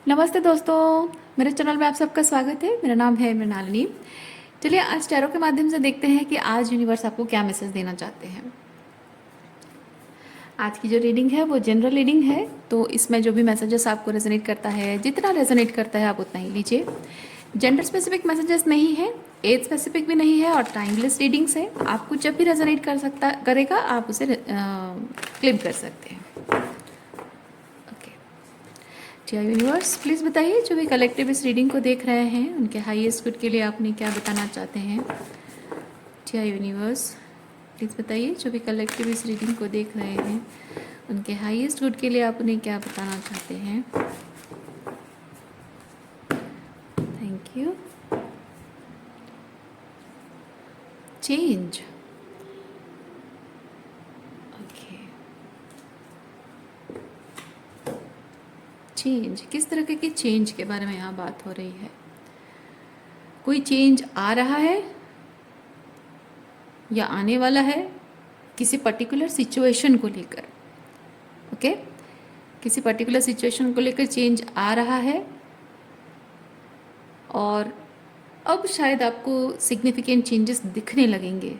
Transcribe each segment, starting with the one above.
नमस्ते दोस्तों, मेरे चैनल में आप सबका स्वागत है। मेरा नाम है मृणालिनी। चलिए आज टैरो के माध्यम से देखते हैं कि आज यूनिवर्स आपको क्या मैसेज देना चाहते हैं। आज की जो रीडिंग है वो जनरल रीडिंग है, तो इसमें जो भी मैसेजेस आपको रेजोनेट करता है, जितना रेजोनेट करता है आप उतना ही लीजिए। जेंडर स्पेसिफिक मैसेजेस नहीं है, एज स्पेसिफिक भी नहीं है और टाइमलेस रीडिंग्स है। आपको जब भी रेजोनेट करेगा आप उसे क्लेम कर सकते हैं। डियर यूनिवर्स, प्लीज़ बताइए जो भी कलेक्टिव इस रीडिंग को देख रहे हैं उनके हाईएस्ट गुड के लिए आपने क्या बताना चाहते हैं। डियर यूनिवर्स, प्लीज़ बताइए जो भी कलेक्टिव इस रीडिंग को देख रहे हैं उनके हाईएस्ट गुड के लिए आप उन्हें क्या बताना चाहते हैं। Thank you. चेंज। चेंज, किस तरह के चेंज के बारे में यहाँ बात हो रही है? कोई चेंज आ रहा है या आने वाला है किसी पर्टिकुलर सिचुएशन को लेकर। ओके, किसी पर्टिकुलर सिचुएशन को लेकर चेंज आ रहा है और अब शायद आपको सिग्निफिकेंट चेंजेस दिखने लगेंगे।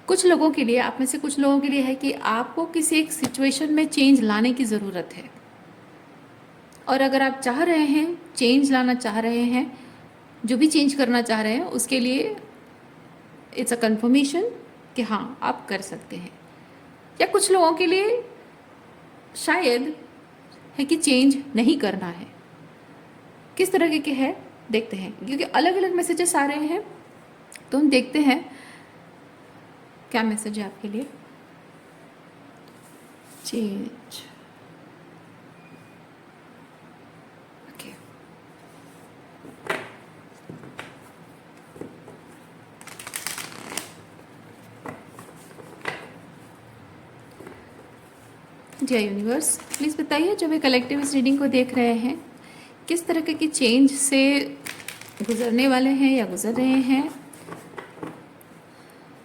कुछ लोगों के लिए, आप में से कुछ लोगों के लिए है कि आपको किसी एक सिचुएशन में चेंज लाने की ज़रूरत है, और अगर आप चाह रहे हैं, चेंज लाना चाह रहे हैं, जो भी चेंज करना चाह रहे हैं उसके लिए इट्स अ कन्फर्मेशन कि हाँ आप कर सकते हैं। या कुछ लोगों के लिए शायद है कि चेंज नहीं करना है। किस तरह के है देखते हैं, क्योंकि अलग अलग मैसेजेस आ रहे हैं, तो हम देखते हैं क्या मैसेज है आपके लिए। Change. Okay, dear universe, please बताइए जो भी कलेक्टिव इस रीडिंग को देख रहे हैं किस तरह के चेंज से गुजरने वाले हैं या गुजर रहे हैं।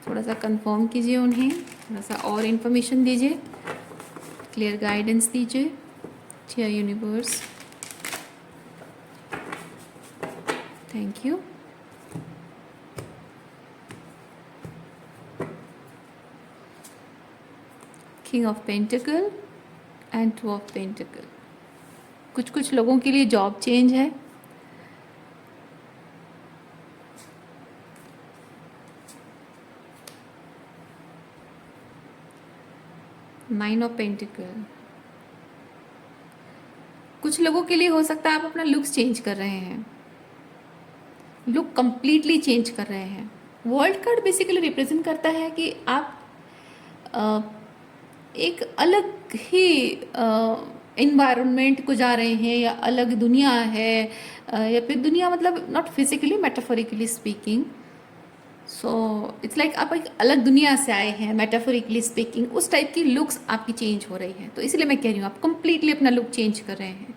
थोड़ा सा कंफर्म कीजिए उन्हें, थोड़ा सा और इन्फॉर्मेशन दीजिए, क्लियर गाइडेंस दीजिए। Dear universe, thank you. King of pentacles and two of pentacles. कुछ लोगों के लिए जॉब चेंज है। Nine of pentacles. कुछ लोगों के लिए हो सकता है आप अपना लुक्स चेंज कर रहे हैं, लुक कंप्लीटली चेंज कर रहे हैं। वर्ल्ड कार्ड बेसिकली रिप्रेजेंट करता है कि आप एक अलग ही इन्वायरमेंट को जा रहे हैं, या अलग दुनिया है, या फिर दुनिया मतलब not physically, metaphorically speaking. So it's like आप एक अलग दुनिया से आए हैं, मेटाफोरिकली स्पीकिंग। उस टाइप की लुक्स आपकी चेंज हो रही है, तो इसलिए मैं कह रही हूँ आप कंप्लीटली अपना लुक चेंज कर रहे हैं।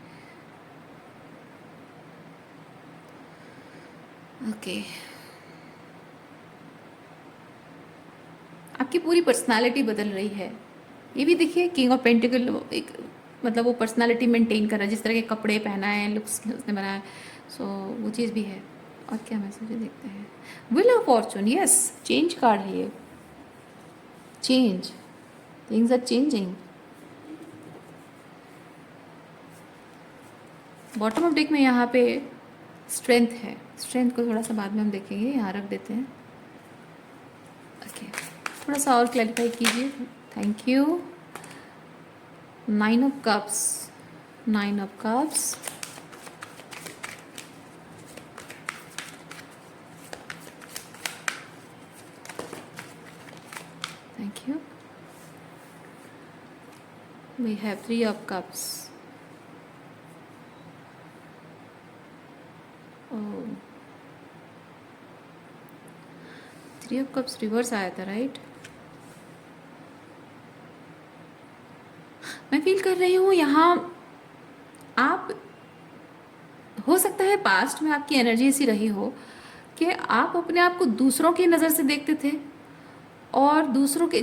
ओके, आपकी पूरी पर्सनालिटी बदल रही है। ये भी देखिए, किंग ऑफ पेंटिकल एक मतलब वो पर्सनालिटी मेंटेन कर रहा है, जिस तरह के कपड़े पहना है, लुक्स उसने बनाया, सो वो चीज़ भी है। और क्या मैसेज देखते हैं। Wheel of fortune, yes, change card है ये। Change, things are changing. Bottom of deck में यहाँ पे स्ट्रेंथ है। स्ट्रेंथ को थोड़ा सा बाद में हम देखेंगे, यहाँ रख देते हैं। ओके, थोड़ा सा और क्लैरिफाई कीजिए। Thank you. Nine of cups. Nine of cups. Thank you. We have three of cups. Oh, three of cups reverse आया था, राइट? मैं फील कर रही हूँ यहाँ आप, हो सकता है पास्ट में आपकी एनर्जी ऐसी रही हो कि आप अपने आप को दूसरों की नज़र से देखते थे, और दूसरों के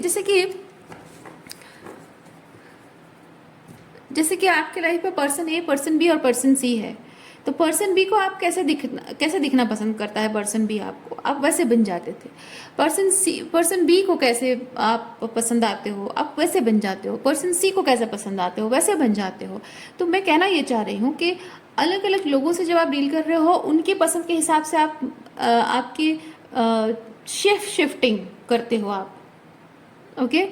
जैसे कि आपके लाइफ में पर्सन ए, पर्सन बी और पर्सन सी है, तो पर्सन बी को आप कैसे दिखना पसंद करता है पर्सन बी आपको, आप वैसे बन जाते थे। पर्सन बी को कैसे आप पसंद आते हो, आप वैसे बन जाते हो। पर्सन सी को कैसे पसंद आते हो, वैसे बन जाते हो। तो मैं कहना ये चाह रही हूँ कि अलग अलग लोगों से जब आप डील कर रहे हो, उनकी पसंद के हिसाब से आप आपकी शिफ्टिंग करते हो आप। ओके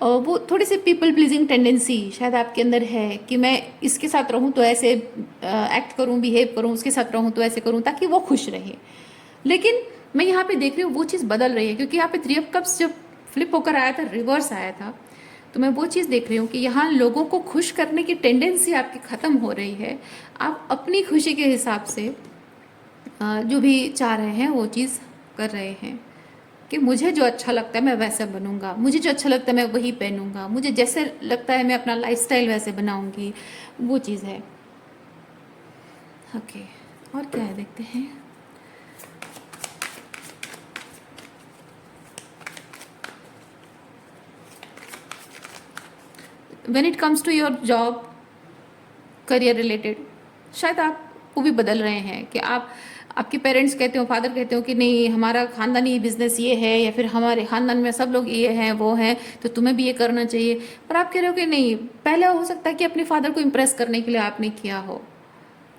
वो थोड़ी सी पीपल प्लीजिंग टेंडेंसी शायद आपके अंदर है कि मैं इसके साथ रहूं तो ऐसे एक्ट करूं, बिहेव करूं, उसके साथ रहूं तो ऐसे करूं ताकि वो खुश रहे। लेकिन मैं यहाँ पे देख रही हूँ वो चीज़ बदल रही है, क्योंकि यहाँ पे 3 ऑफ कप्स जब फ्लिप होकर आया था, रिवर्स आया था, तो मैं वो चीज़ देख रही हूँ कि यहाँ लोगों को खुश करने की टेंडेंसी आपकी ख़त्म हो रही है। आप अपनी खुशी के हिसाब से जो भी चाह रहे हैं वो चीज़ कर रहे हैं कि मुझे जो अच्छा लगता है मैं वैसा बनूंगा, मुझे जो अच्छा लगता है मैं वही पहनूंगा, मुझे जैसे लगता है मैं अपना लाइफस्टाइल वैसे बनाऊंगी, वो चीज़ है। ओके और क्या है देखते हैं। When it comes to your job, career related, शायद आपको भी बदल रहे हैं कि आपके पेरेंट्स कहते हो, फादर कहते हो कि नहीं हमारा खानदानी बिजनेस ये है, या फिर हमारे खानदान में सब लोग ये हैं वो हैं तो तुम्हें भी ये करना चाहिए। पर आप कह रहे हो कि नहीं, पहले हो सकता है कि अपने फादर को इम्प्रेस करने के लिए आपने किया हो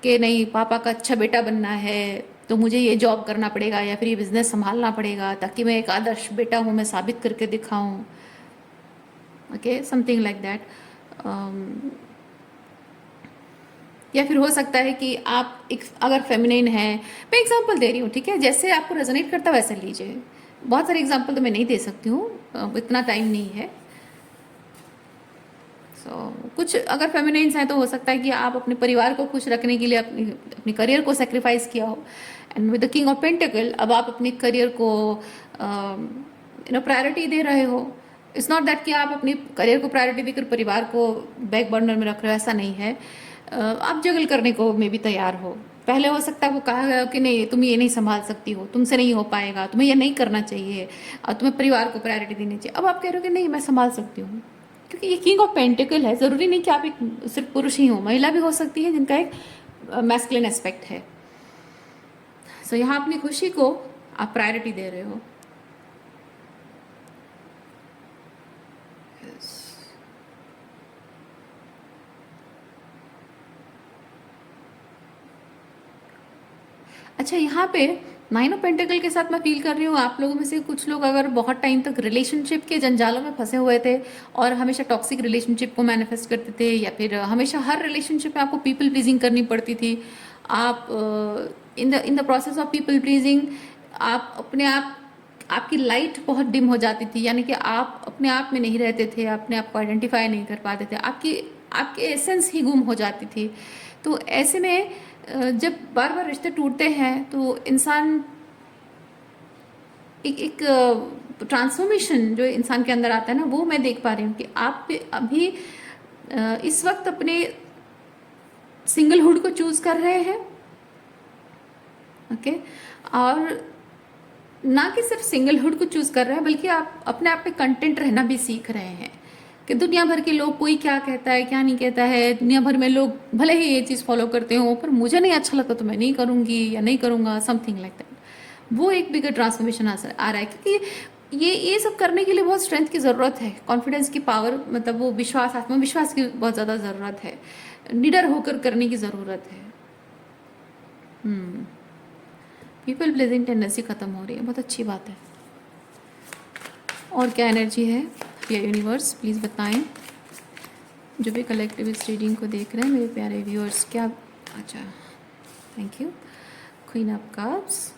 कि नहीं पापा का अच्छा बेटा बनना है तो मुझे ये जॉब करना पड़ेगा या फिर ये बिजनेस संभालना पड़ेगा ताकि मैं एक आदर्श बेटा हूँ, मैं साबित करके दिखाऊँ। Okay something like that. या फिर हो सकता है कि आप एक अगर फेमिनिन है, मैं एग्जांपल दे रही हूँ, ठीक है, जैसे आपको रेजोनेट करता है वैसे लीजिए। बहुत सारे एग्जांपल तो मैं नहीं दे सकती हूँ, इतना टाइम नहीं है। कुछ अगर फेमिनिन्स हैं तो हो सकता है कि आप अपने परिवार को खुश रखने के लिए अपनी करियर को सेक्रीफाइस किया हो। And with the king of pentacle अब आप अपने करियर को प्रायोरिटी दे रहे हो। इट्स नॉट दैट कि आप अपनी करियर को प्रायोरिटी देकर परिवार को बैक बर्नर में रख रहे हो, ऐसा नहीं है। आप जगल करने को में भी तैयार हो। पहले हो सकता है वो कहा गया कि नहीं तुम ये नहीं संभाल सकती हो, तुमसे नहीं हो पाएगा, तुम्हें ये नहीं करना चाहिए और तुम्हें परिवार को प्रायोरिटी देनी चाहिए। अब आप कह रहे हो कि नहीं मैं संभाल सकती हूँ, क्योंकि ये किंग ऑफ पेंटिकल है। ज़रूरी नहीं कि आप एक सिर्फ पुरुष ही हो, महिला भी हो सकती है जिनका एक मैस्कुलिन एस्पेक्ट है। सो यहाँ अपनी खुशी को आप प्रायोरिटी दे रहे हो। अच्छा यहाँ पे 9 ऑफ पेंटिकल के साथ मैं फील कर रही हूँ आप लोगों में से कुछ लोग अगर बहुत टाइम तक रिलेशनशिप के जंजालों में फंसे हुए थे और हमेशा टॉक्सिक रिलेशनशिप को मैनिफेस्ट करते थे, या फिर हमेशा हर रिलेशनशिप में आपको पीपल प्लीजिंग करनी पड़ती थी। आप in the process of people pleasing आप अपने आप, आपकी लाइट बहुत डिम हो जाती थी, यानी कि आप अपने आप में नहीं रहते थे, अपने आप को आइडेंटिफाई नहीं कर पाते थे, आपकी एसेंस ही गुम हो जाती थी। तो ऐसे में जब बार बार रिश्ते टूटते हैं तो इंसान एक ट्रांसफॉर्मेशन जो इंसान के अंदर आता है ना, वो मैं देख पा रही हूँ कि आप अभी इस वक्त अपने सिंगलहुड को चूज कर रहे हैं। ओके और ना कि सिर्फ सिंगलहुड को चूज कर रहे हैं, बल्कि आप अपने आप पे कंटेंट रहना भी सीख रहे हैं कि दुनिया भर के लोग कोई क्या कहता है क्या नहीं कहता है, दुनिया भर में लोग भले ही ये चीज़ फॉलो करते हो पर मुझे नहीं अच्छा लगता तो मैं नहीं करूँगी या नहीं करूँगा, समथिंग लाइक दैट। वो एक बिगर ट्रांसफॉर्मेशन आ रहा है, क्योंकि ये सब करने के लिए बहुत स्ट्रेंथ की ज़रूरत है, कॉन्फिडेंस की पावर, मतलब वो विश्वास, आत्मविश्वास की बहुत ज़्यादा ज़रूरत है, निडर होकर करने की ज़रूरत है। पीपल प्लीजिंग टेंडेंसी ख़त्म हो रही है, बहुत अच्छी बात है। और क्या एनर्जी है या यूनिवर्स प्लीज़ बताएं, जो भी कलेक्टिव इस रीडिंग को देख रहे हैं मेरे प्यारे व्यूअर्स। क्या अच्छा thank you. Queen of cups,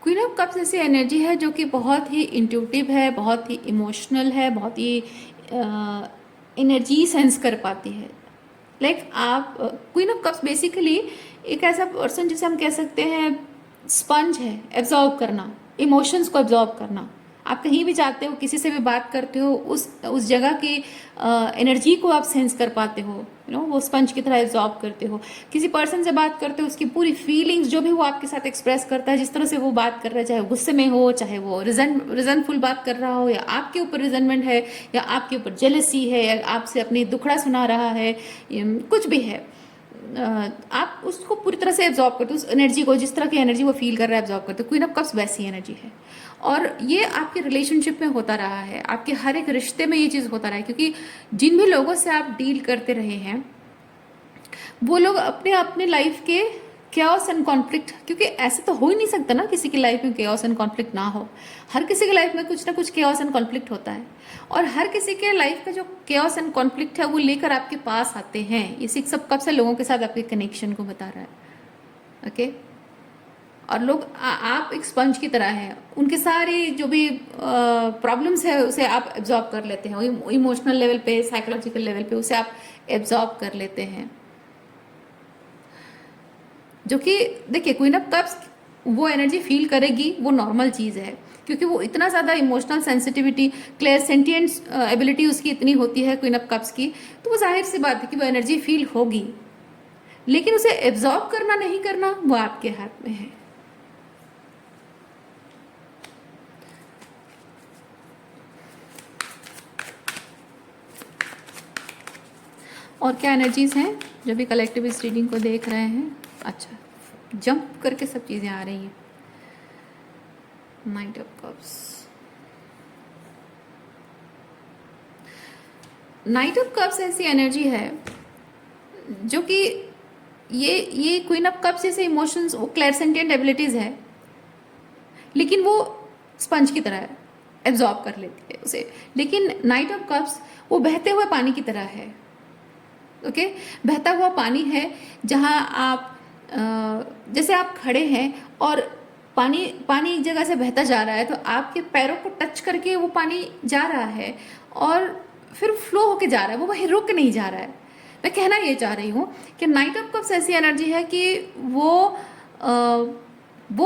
queen of cups ऐसी एनर्जी है जो कि बहुत ही इंट्यूटिव है, बहुत ही इमोशनल है, बहुत ही एनर्जी सेंस कर पाती है। लाइक आप क्वीन ऑफ कप्स बेसिकली एक ऐसा पर्सन जिसे हम कह सकते हैं स्पंज है, एब्जॉर्ब करना, इमोशंस को एब्जॉर्ब करना। आप कहीं भी जाते हो, किसी से भी बात करते हो, उस जगह की एनर्जी को आप सेंस कर पाते हो, वो स्पंज की तरह एब्जॉर्ब करते हो। किसी पर्सन से बात करते हो, उसकी पूरी फीलिंग्स जो भी वो आपके साथ एक्सप्रेस करता है, जिस तरह से वो बात कर रहा है, चाहे गुस्से में हो, चाहे वो रिजनफुल बात कर रहा हो, या आपके ऊपर रिजनमेंट है, या आपके ऊपर जेलसी है, या आपसे अपनी दुखड़ा सुना रहा है, कुछ भी है, आप उसको पूरी तरह से एब्जॉर्ब करते हो, उस एनर्जी को, जिस तरह की एनर्जी वो फील कर रहा है एब्जॉर्ब करते हो। क्वीन ऑफ कप्स वैसी एनर्जी है, और ये आपके रिलेशनशिप में होता रहा है, आपके हर एक रिश्ते में ये चीज़ होता रहा है, क्योंकि जिन भी लोगों से आप डील करते रहे हैं वो लोग अपने अपने लाइफ के chaos एंड कॉन्फ्लिक्ट, क्योंकि ऐसे तो हो ही नहीं सकता ना किसी की लाइफ में chaos एंड कॉन्फ्लिक्ट ना हो। हर किसी की लाइफ में कुछ ना कुछ chaos एंड कॉन्फ्लिक्ट होता है, और हर किसी के लाइफ का जो chaos एंड कॉन्फ्लिक्ट है वो लेकर आपके पास आते हैं। ये सिक्स ऑफ कप्स से लोगों के साथ आपके कनेक्शन को बता रहा है। ओके, और लोग आप एक स्पंज की तरह हैं, उनके सारे जो भी प्रॉब्लम्स है उसे आप एब्जॉर्ब कर लेते हैं, इमोशनल लेवल पे, साइकोलॉजिकल लेवल पे उसे आप एब्जॉर्ब कर लेते हैं। जो कि देखिए, क्वीन ऑफ कप्स वो एनर्जी फील करेगी, वो नॉर्मल चीज़ है, क्योंकि वो इतना ज़्यादा emotional sensitivity, clear sentient ability उसकी इतनी होती है क्वीन ऑफ कप्स की, तो वो जाहिर सी बात है कि वो एनर्जी फील होगी, लेकिन उसे एब्जॉर्ब करना नहीं करना वो आपके हाथ में है। और क्या एनर्जीज हैं जो भी कलेक्टिव इस रीडिंग को देख रहे हैं? अच्छा, जंप करके सब चीज़ें आ रही हैं। Night of cups, night of cups ऐसी एनर्जी है जो कि ये क्वीन ऑफ कप्स जैसे इमोशंस, वो क्लैरसेंटिएंट एबिलिटीज है, लेकिन वो स्पंज की तरह है, एब्जॉर्ब कर लेती है उसे। लेकिन नाइट ऑफ कप्स वो बहते हुए पानी की तरह है। ओके, बहता हुआ पानी है, जहाँ आप जैसे आप खड़े हैं और पानी पानी एक जगह से बहता जा रहा है, तो आपके पैरों को टच करके वो पानी जा रहा है और फिर फ्लो होके जा रहा है, वो वहीं रुक नहीं जा रहा है। मैं कहना ये चाह रही हूँ कि नाइट ऑफ कप्स ऐसी एनर्जी है कि वो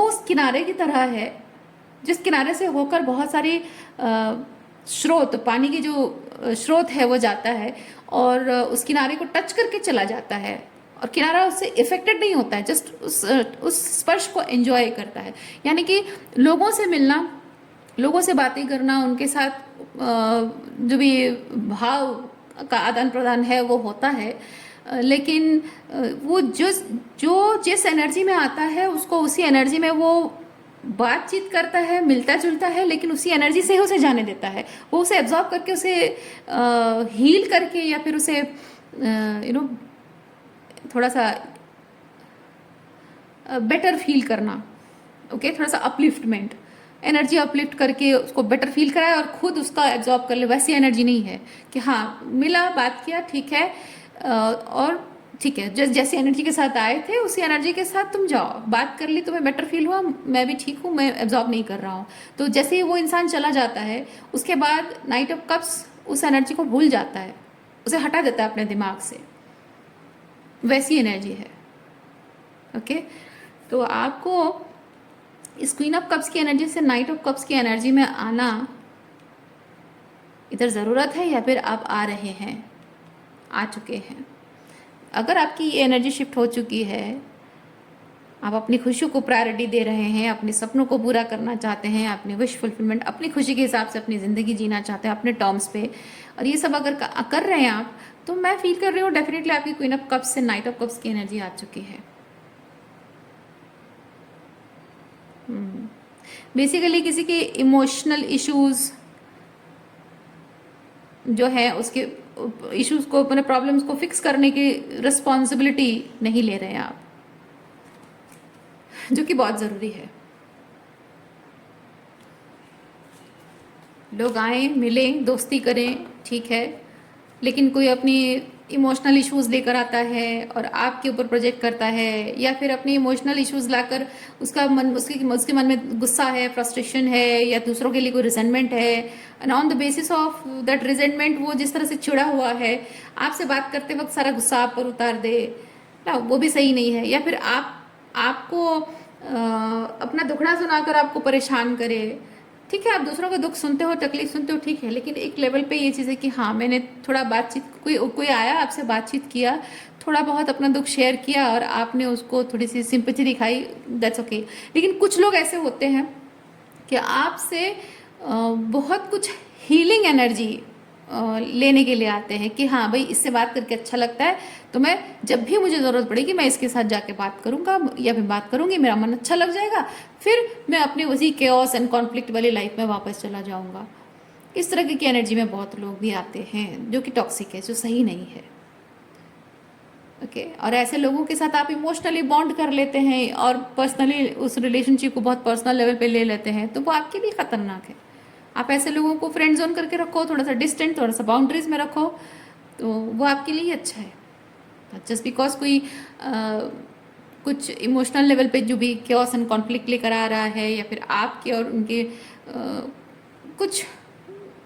उस किनारे की तरह है जिस किनारे से होकर बहुत सारी स्रोत, पानी की जो स्रोत है वो जाता है और उस किनारे को टच करके चला जाता है, और किनारा उससे इफेक्टेड नहीं होता है, जस्ट उस स्पर्श को एंजॉय करता है। यानी कि लोगों से मिलना, लोगों से बातें करना, उनके साथ जो भी भाव का आदान प्रदान है वो होता है, लेकिन वो जिस एनर्जी में आता है उसको उसी एनर्जी में वो बातचीत करता है, मिलता जुलता है, लेकिन उसी एनर्जी से ही उसे जाने देता है। वो उसे एब्जॉर्ब करके, उसे हील करके, या फिर उसे थोड़ा सा बेटर फील करना, ओके, थोड़ा सा अपलिफ्टमेंट, एनर्जी अपलिफ्ट करके उसको बेटर फील कराए और खुद उसका एब्जॉर्ब कर ले। वैसी एनर्जी नहीं है कि हाँ मिला, बात किया, ठीक है, और ठीक है, जैसी एनर्जी के साथ आए थे उसी एनर्जी के साथ तुम जाओ, बात कर ली, तुम्हें बेटर फील हुआ, मैं भी ठीक हूँ, मैं एब्जॉर्ब नहीं कर रहा हूँ। तो जैसे ही वो इंसान चला जाता है, उसके बाद नाइट ऑफ कप्स उस एनर्जी को भूल जाता है, उसे हटा देता है अपने दिमाग से। वैसी एनर्जी है। ओके, तो आपको इस क्वीन ऑफ कप्स की एनर्जी से नाइट ऑफ कप्स की एनर्जी में आना इधर ज़रूरत है, या फिर आप आ रहे हैं, आ चुके हैं। अगर आपकी ये एनर्जी शिफ्ट हो चुकी है, आप अपनी खुशी को प्रायोरिटी दे रहे हैं, अपने सपनों को पूरा करना चाहते हैं, अपनी विश फुलफिलमेंट, अपनी खुशी के हिसाब से अपनी ज़िंदगी जीना चाहते हैं अपने टर्म्स पे, और ये सब अगर कर रहे हैं आप, तो मैं फील कर रही हूँ डेफिनेटली आपकी क्वीन ऑफ कप्स से नाइट ऑफ कप्स की एनर्जी आ चुकी है। बेसिकली किसी के इमोशनल इश्यूज जो है, उसके इश्यूज को, अपने प्रॉब्लम्स को फिक्स करने की रिस्पॉन्सिबिलिटी नहीं ले रहे हैं आप, जो कि बहुत ज़रूरी है। लोग आए, मिलें, दोस्ती करें, ठीक है, लेकिन कोई अपनी इमोशनल इश्यूज लेकर आता है और आपके ऊपर प्रोजेक्ट करता है, या फिर अपनी इमोशनल इश्यूज लाकर उसके मन में गुस्सा है, फ्रस्ट्रेशन है, या दूसरों के लिए कोई रिजेंटमेंट है, and on the basis of that resentment वो जिस तरह से चिड़ा हुआ है, आपसे बात करते वक्त सारा गुस्सा आप पर उतार दे ना, वो भी सही नहीं है। या फिर आपको अपना दुखड़ा सुनाकर आपको परेशान करे, ठीक है, आप दूसरों का दुख सुनते हो, तकलीफ सुनते हो, ठीक है, लेकिन एक लेवल पे ये चीज़ है कि हाँ, मैंने थोड़ा बातचीत, कोई कोई आया आपसे बातचीत किया, थोड़ा बहुत अपना दुख शेयर किया और आपने उसको थोड़ी सी सिंपैथी दिखाई, दैट्स ओके। लेकिन कुछ लोग ऐसे होते हैं कि आपसे बहुत कुछ हीलिंग एनर्जी लेने के लिए आते हैं कि हाँ भाई, इससे बात करके अच्छा लगता है, तो मैं जब भी मुझे ज़रूरत पड़ेगी मैं इसके साथ जाके बात करूँगा या फिर बात करूँगी, मेरा मन अच्छा लग जाएगा, फिर मैं अपनी उसी केओस एंड कॉन्फ्लिक्ट वाली लाइफ में वापस चला जाऊँगा। इस तरह की एनर्जी में बहुत लोग भी आते हैं जो कि टॉक्सिक है, जो सही नहीं है। ओके, और ऐसे लोगों के साथ आप इमोशनली बॉन्ड कर लेते हैं और पर्सनली उस रिलेशनशिप को बहुत पर्सनल लेवल पे ले लेते हैं, तो वो आपके लिए खतरनाक है। आप ऐसे लोगों को फ्रेंड जोन करके रखो, थोड़ा सा डिस्टेंट, थोड़ा सा बाउंड्रीज में रखो, तो वो आपके लिए अच्छा है। जस्ट बिकॉज कोई कुछ इमोशनल लेवल पे जो भी क्योस एंड कॉन्फ्लिक्ट लेकर आ रहा है, या फिर आपके और उनके कुछ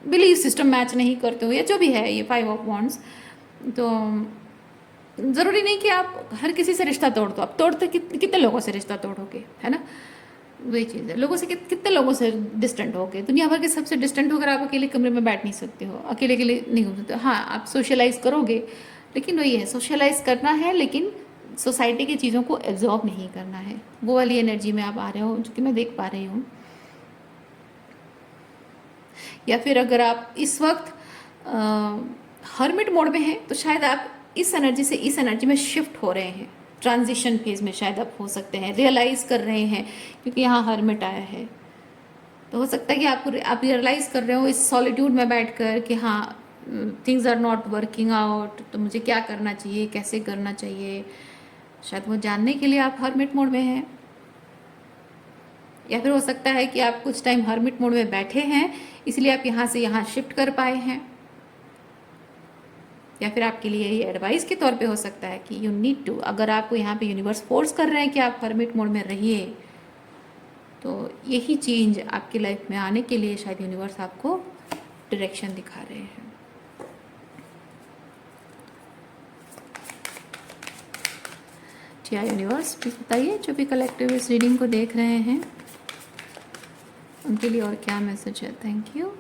बिलीव सिस्टम मैच नहीं करते हो, या जो भी है ये 5 ऑफ वॉन्ड्स, तो ज़रूरी नहीं कि आप हर किसी से रिश्ता तोड़ दो। आप तोड़ते कितने लोगों से रिश्ता तोड़ोगे, है ना? वही चीज़ है, लोगों से कितने लोगों से डिस्टेंट हो गए। दुनिया भर के सबसे डिस्टेंट होकर आप अकेले कमरे में बैठ नहीं सकते हो, अकेले अकेले नहीं हो सकते। हाँ, आप सोशलाइज करोगे, लेकिन वही है, सोशलाइज करना है लेकिन सोसाइटी की चीज़ों को एब्जॉर्ब नहीं करना है। वो वाली एनर्जी में आप आ रहे हो, जो कि मैं देख पा रही हूँ। या फिर अगर आप इस वक्त हर्मिट मोड में हैं, तो शायद आप इस एनर्जी से इस एनर्जी में शिफ्ट हो रहे हैं, ट्रांजिशन फेज में शायद आप हो सकते हैं, रियलाइज कर रहे हैं, क्योंकि यहाँ हर्मिट आया है। तो हो सकता है कि आप रियलाइज कर रहे हो इस सॉलिट्यूड में बैठकर कि हाँ, things are not working out, तो मुझे क्या करना चाहिए, कैसे करना चाहिए, शायद वो जानने के लिए आप हर्मिट मोड में हैं। या फिर हो सकता है कि आप कुछ टाइम हर्मिट मोड में बैठे हैं, इसलिए आप यहाँ से यहाँ शिफ्ट कर पाए हैं। या फिर आपके लिए ये एडवाइस के तौर पे हो सकता है कि यू नीड टू, अगर आपको यहाँ पे यूनिवर्स फोर्स कर रहे हैं कि आप हर्मिट मोड में रहिए, तो यही चेंज आपकी लाइफ में आने के लिए शायद यूनिवर्स आपको डायरेक्शन दिखा रहे हैं। क्या यूनिवर्स प्लीज बताइए, जो भी कलेक्टिव इस रीडिंग को देख रहे हैं उनके लिए और क्या मैसेज है। Thank you.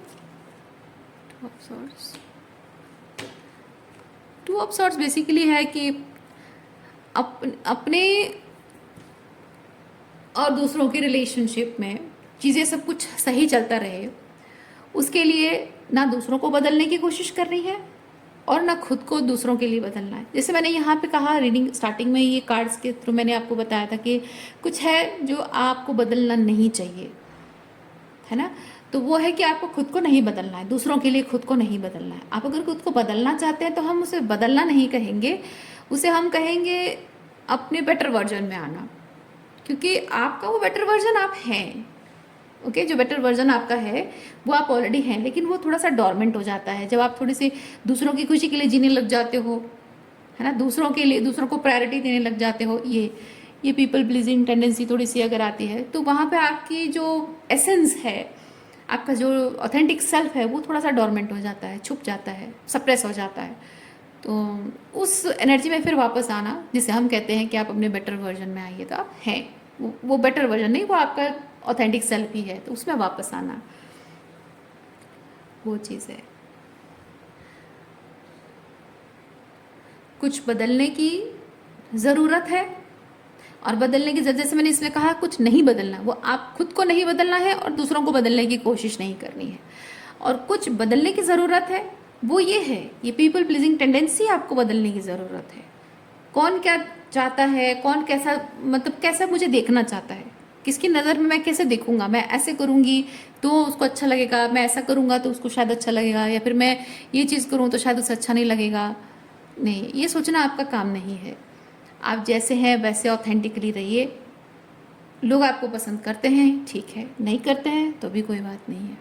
Two of swords basically है कि अपने और दूसरों की रिलेशनशिप में चीज़ें सब कुछ सही चलता रहे, उसके लिए ना दूसरों को बदलने की कोशिश करनी है और ना खुद को दूसरों के लिए बदलना है। जैसे मैंने यहाँ पे कहा रीडिंग स्टार्टिंग में, ये कार्ड्स के थ्रू मैंने आपको बताया था कि कुछ है जो आपको बदलना नहीं चाहिए, है ना? तो वो है कि आपको खुद को नहीं बदलना है, दूसरों के लिए खुद को नहीं बदलना है। आप अगर खुद को बदलना चाहते हैं तो हम उसे बदलना नहीं कहेंगे, उसे हम कहेंगे अपने बेटर वर्जन में आना, क्योंकि आपका वो बेटर वर्जन आप हैं। ओके, जो बेटर वर्जन आपका है वो आप ऑलरेडी हैं, लेकिन वो थोड़ा सा डॉर्मेंट हो जाता है जब आप थोड़ी सी दूसरों की खुशी के लिए जीने लग जाते हो, है ना? दूसरों के लिए, दूसरों को प्रायोरिटी देने लग जाते हो। ये पीपल प्लीजिंग टेंडेंसी थोड़ी सी अगर आती है, तो वहाँ पे आपकी जो एसेंस है, आपका जो ऑथेंटिक सेल्फ है, वो थोड़ा सा डॉर्मेंट हो जाता है, छुप जाता है, सप्रेस हो जाता है। तो उस एनर्जी में फिर वापस आना, जिसे हम कहते हैं कि आप अपने बेटर वर्जन में आइए, तो आप हैं वो बेटर वर्जन नहीं, वो आपका ऑथेंटिक सेल्फ ही है, तो उसमें वापस आना, वो चीज़ है। कुछ बदलने की ज़रूरत है, और बदलने की जैसे मैंने इसमें कहा, कुछ नहीं बदलना, वो आप खुद को नहीं बदलना है और दूसरों को बदलने की कोशिश नहीं करनी है। और कुछ बदलने की ज़रूरत है, वो ये है, ये पीपल प्लीजिंग टेंडेंसी आपको बदलने की ज़रूरत है। कौन क्या चाहता है, कौन कैसा, मतलब कैसा मुझे देखना चाहता है, किसकी नज़र में मैं कैसे देखूंगा, मैं ऐसे करूंगी तो उसको अच्छा लगेगा, मैं ऐसा करूंगा तो उसको शायद अच्छा लगेगा, या फिर मैं ये चीज़ करूँ तो शायद उसे अच्छा नहीं लगेगा। नहीं, ये सोचना आपका काम नहीं है। आप जैसे हैं वैसे ऑथेंटिकली रहिए। लोग आपको पसंद करते हैं, ठीक है, नहीं करते हैं तो भी कोई बात नहीं है,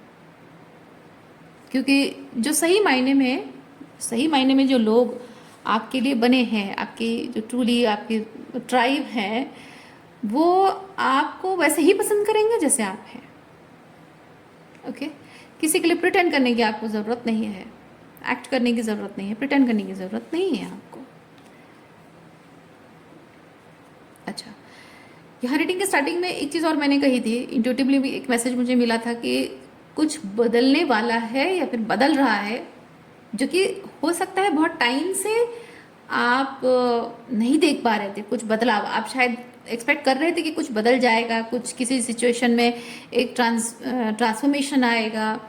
क्योंकि जो सही मायने में जो लोग आपके लिए बने हैं, आपकी जो ट्रूली आपकी ट्राइब है, वो आपको वैसे ही पसंद करेंगे जैसे आप हैं। ओके, किसी के लिए प्रिटेंड करने की आपको ज़रूरत नहीं है, एक्ट करने की ज़रूरत नहीं है, प्रिटेंड करने की ज़रूरत नहीं है आपको। अच्छा, यहाँ रीडिंग के स्टार्टिंग में एक चीज़ और मैंने कही थी, इंट्यूटिवली भी एक मैसेज मुझे मिला था कि कुछ बदलने वाला है या फिर बदल रहा है, जो कि हो सकता है बहुत टाइम से आप नहीं देख पा रहे थे कुछ बदलाव। आप शायद एक्सपेक्ट कर रहे थे कि कुछ बदल जाएगा, कुछ किसी सिचुएशन में एक ट्रांसफॉर्मेशन आएगा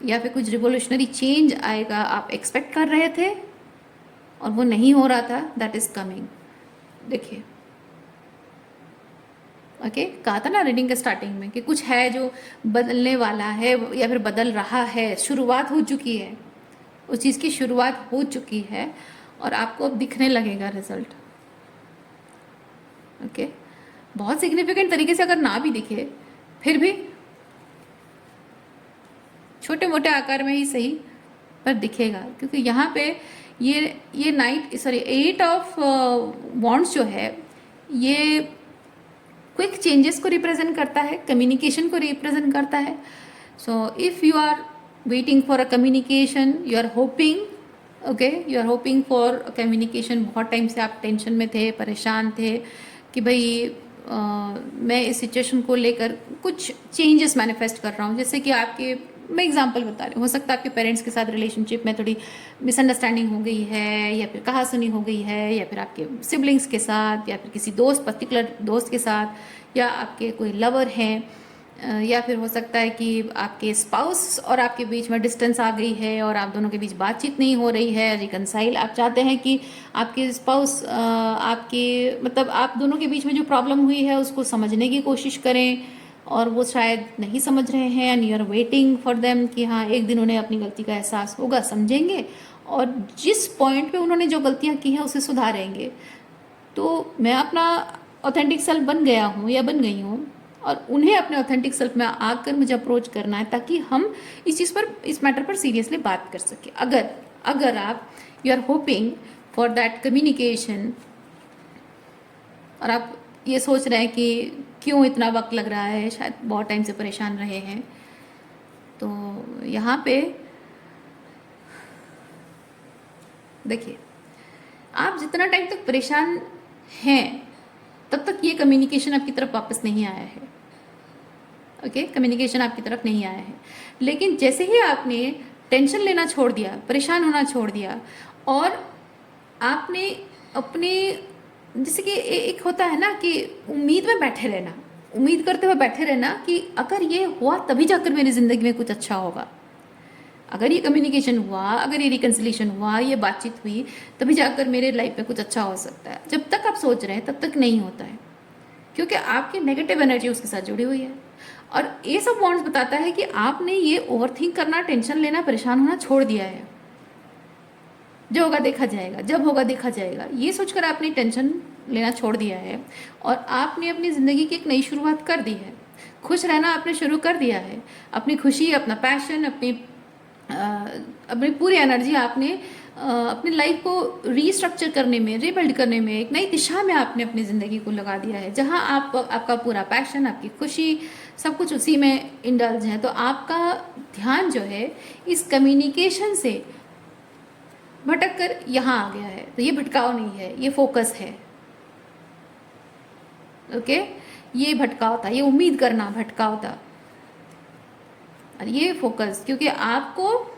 या फिर कुछ रिवोल्यूशनरी चेंज आएगा, आप एक्सपेक्ट कर रहे थे और वो नहीं हो रहा था। That is coming. देखिए, ओके, कहा था ना रीडिंग के स्टार्टिंग में कि कुछ है जो बदलने वाला है या फिर बदल रहा है, शुरुआत हो चुकी है, उस चीज़ की शुरुआत हो चुकी है और आपको अब दिखने लगेगा रिजल्ट। ओके, बहुत सिग्निफिकेंट तरीके से अगर ना भी दिखे, फिर भी छोटे मोटे आकार में ही सही पर दिखेगा, क्योंकि यहाँ पे ये नाइट सॉरी 8 ऑफ वॉन्ड्स जो है ये क्विक चेंजेस को रिप्रेजेंट करता है, कम्युनिकेशन को रिप्रेजेंट करता है। So if you are waiting for a communication, you are hoping, okay, you are hoping for communication, बहुत टाइम से आप टेंशन में थे, परेशान थे कि भाई मैं इस सिचुएशन को लेकर कुछ चेंजेस मैनिफेस्ट कर रहा हूँ। जैसे कि आपके, मैं एग्जांपल बता रही हूँ, हो सकता है आपके पेरेंट्स के साथ रिलेशनशिप में थोड़ी मिसअंडरस्टैंडिंग हो गई है या फिर कहासुनी हो गई है, या फिर आपके सिबलिंग्स के साथ या फिर किसी दोस्त, पर्टिकुलर दोस्त के साथ, या आपके कोई लवर हैं, या फिर हो सकता है कि आपके स्पाउस और आपके बीच में डिस्टेंस आ गई है और आप दोनों के बीच बातचीत नहीं हो रही है, रिकनसाइल आप चाहते हैं कि आपके स्पाउस आपके मतलब आप दोनों के बीच में जो प्रॉब्लम हुई है उसको समझने की कोशिश करें और वो शायद नहीं समझ रहे हैं, and you are waiting for them कि हाँ एक दिन उन्हें अपनी गलती का एहसास होगा, समझेंगे और जिस पॉइंट पे उन्होंने जो गलतियाँ की हैं उसे सुधारेंगे। तो मैं अपना ऑथेंटिक सेल्फ बन गया हूँ या बन गई हूँ और उन्हें अपने ऑथेंटिक सेल्फ में आकर मुझे अप्रोच करना है, ताकि हम इस चीज़ पर, इस मैटर पर सीरियसली बात कर सकें। अगर आप you are hoping for that communication और आप ये सोच रहे हैं कि क्यों इतना वक्त लग रहा है, शायद बहुत टाइम से परेशान रहे हैं, तो यहाँ पे देखिए, आप जितना टाइम तक परेशान हैं तब तक ये कम्युनिकेशन आपकी तरफ वापस नहीं आया है। ओके, कम्युनिकेशन आपकी तरफ नहीं आया है, लेकिन जैसे ही आपने टेंशन लेना छोड़ दिया, परेशान होना छोड़ दिया और आपने अपने, जैसे कि एक होता है ना कि उम्मीद में बैठे रहना, उम्मीद करते हुए बैठे रहना कि अगर ये हुआ तभी जाकर मेरी ज़िंदगी में कुछ अच्छा होगा, अगर ये कम्युनिकेशन हुआ, अगर ये रिकन्सिलेशन हुआ, ये बातचीत हुई, तभी जाकर मेरे लाइफ में कुछ अच्छा हो सकता है। जब तक आप सोच रहे हैं तब तक नहीं होता है, क्योंकि आपकी नेगेटिव एनर्जी उसके साथ जुड़ी हुई है। और ये सब वॉन्ड्स बताता है कि आपने ये ओवरथिंक करना, टेंशन लेना, परेशान होना छोड़ दिया है। जो होगा देखा जाएगा, जब होगा देखा जाएगा, ये सोचकर आपने टेंशन लेना छोड़ दिया है और आपने अपनी ज़िंदगी की एक नई शुरुआत कर दी है। खुश रहना आपने शुरू कर दिया है। अपनी खुशी, अपना पैशन, अपनी पूरी एनर्जी आपने अपनी लाइफ को रीस्ट्रक्चर करने में, रीबिल्ड करने में, एक नई दिशा में आपने अपनी ज़िंदगी को लगा दिया है, जहाँ आपका पूरा पैशन, आपकी खुशी, सब कुछ उसी में इंडल्ज है। तो आपका ध्यान जो है इस कम्युनिकेशन से भटक कर यहाँ आ गया है। तो ये भटकाव नहीं है, ये फोकस है। ओके, ये भटकाव था, ये उम्मीद करना भटकाव था और ये फोकस, क्योंकि आपको